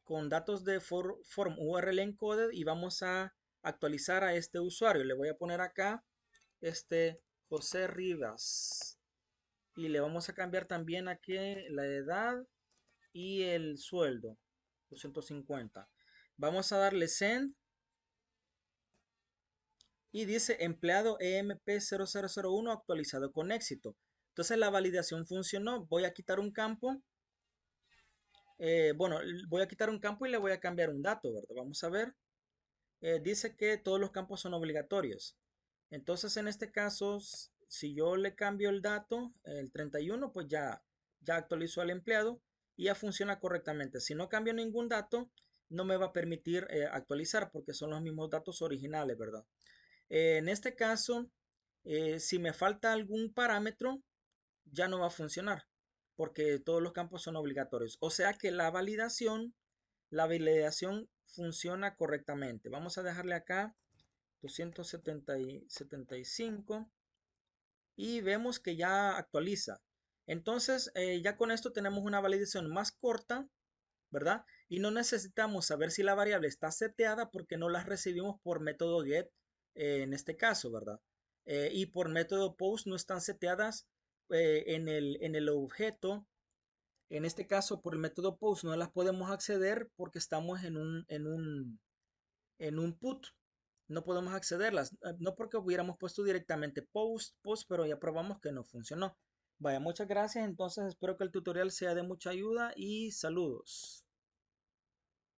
con datos de form URL encoded y vamos a actualizar a este usuario. Le voy a poner acá José Rivas y le vamos a cambiar también aquí la edad y el sueldo, 250. Vamos a darle send y dice empleado EMP0001 actualizado con éxito. Entonces la validación funcionó. Voy a quitar un campo. Bueno, voy a quitar un campo y le voy a cambiar un dato, ¿verdad? Vamos a ver. Dice que todos los campos son obligatorios. Entonces, en este caso, si yo le cambio el dato, el 31, pues ya actualizó al empleado y ya funciona correctamente. Si no cambio ningún dato, no me va a permitir actualizar porque son los mismos datos originales, ¿verdad? En este caso, si me falta algún parámetro, ya no va a funcionar porque todos los campos son obligatorios. O sea que la validación funciona correctamente. Vamos a dejarle acá 275 y vemos que ya actualiza. Entonces, ya con esto tenemos una validación más corta, ¿verdad? Y no necesitamos saber si la variable está seteada porque no las recibimos por método get en este caso, ¿verdad? Y por método post no están seteadas en el objeto. En este caso, por el método post no las podemos acceder porque estamos en un put. No podemos accederlas. No porque hubiéramos puesto directamente post, pero ya probamos que no funcionó. Vaya, muchas gracias. Entonces espero que el tutorial sea de mucha ayuda y saludos.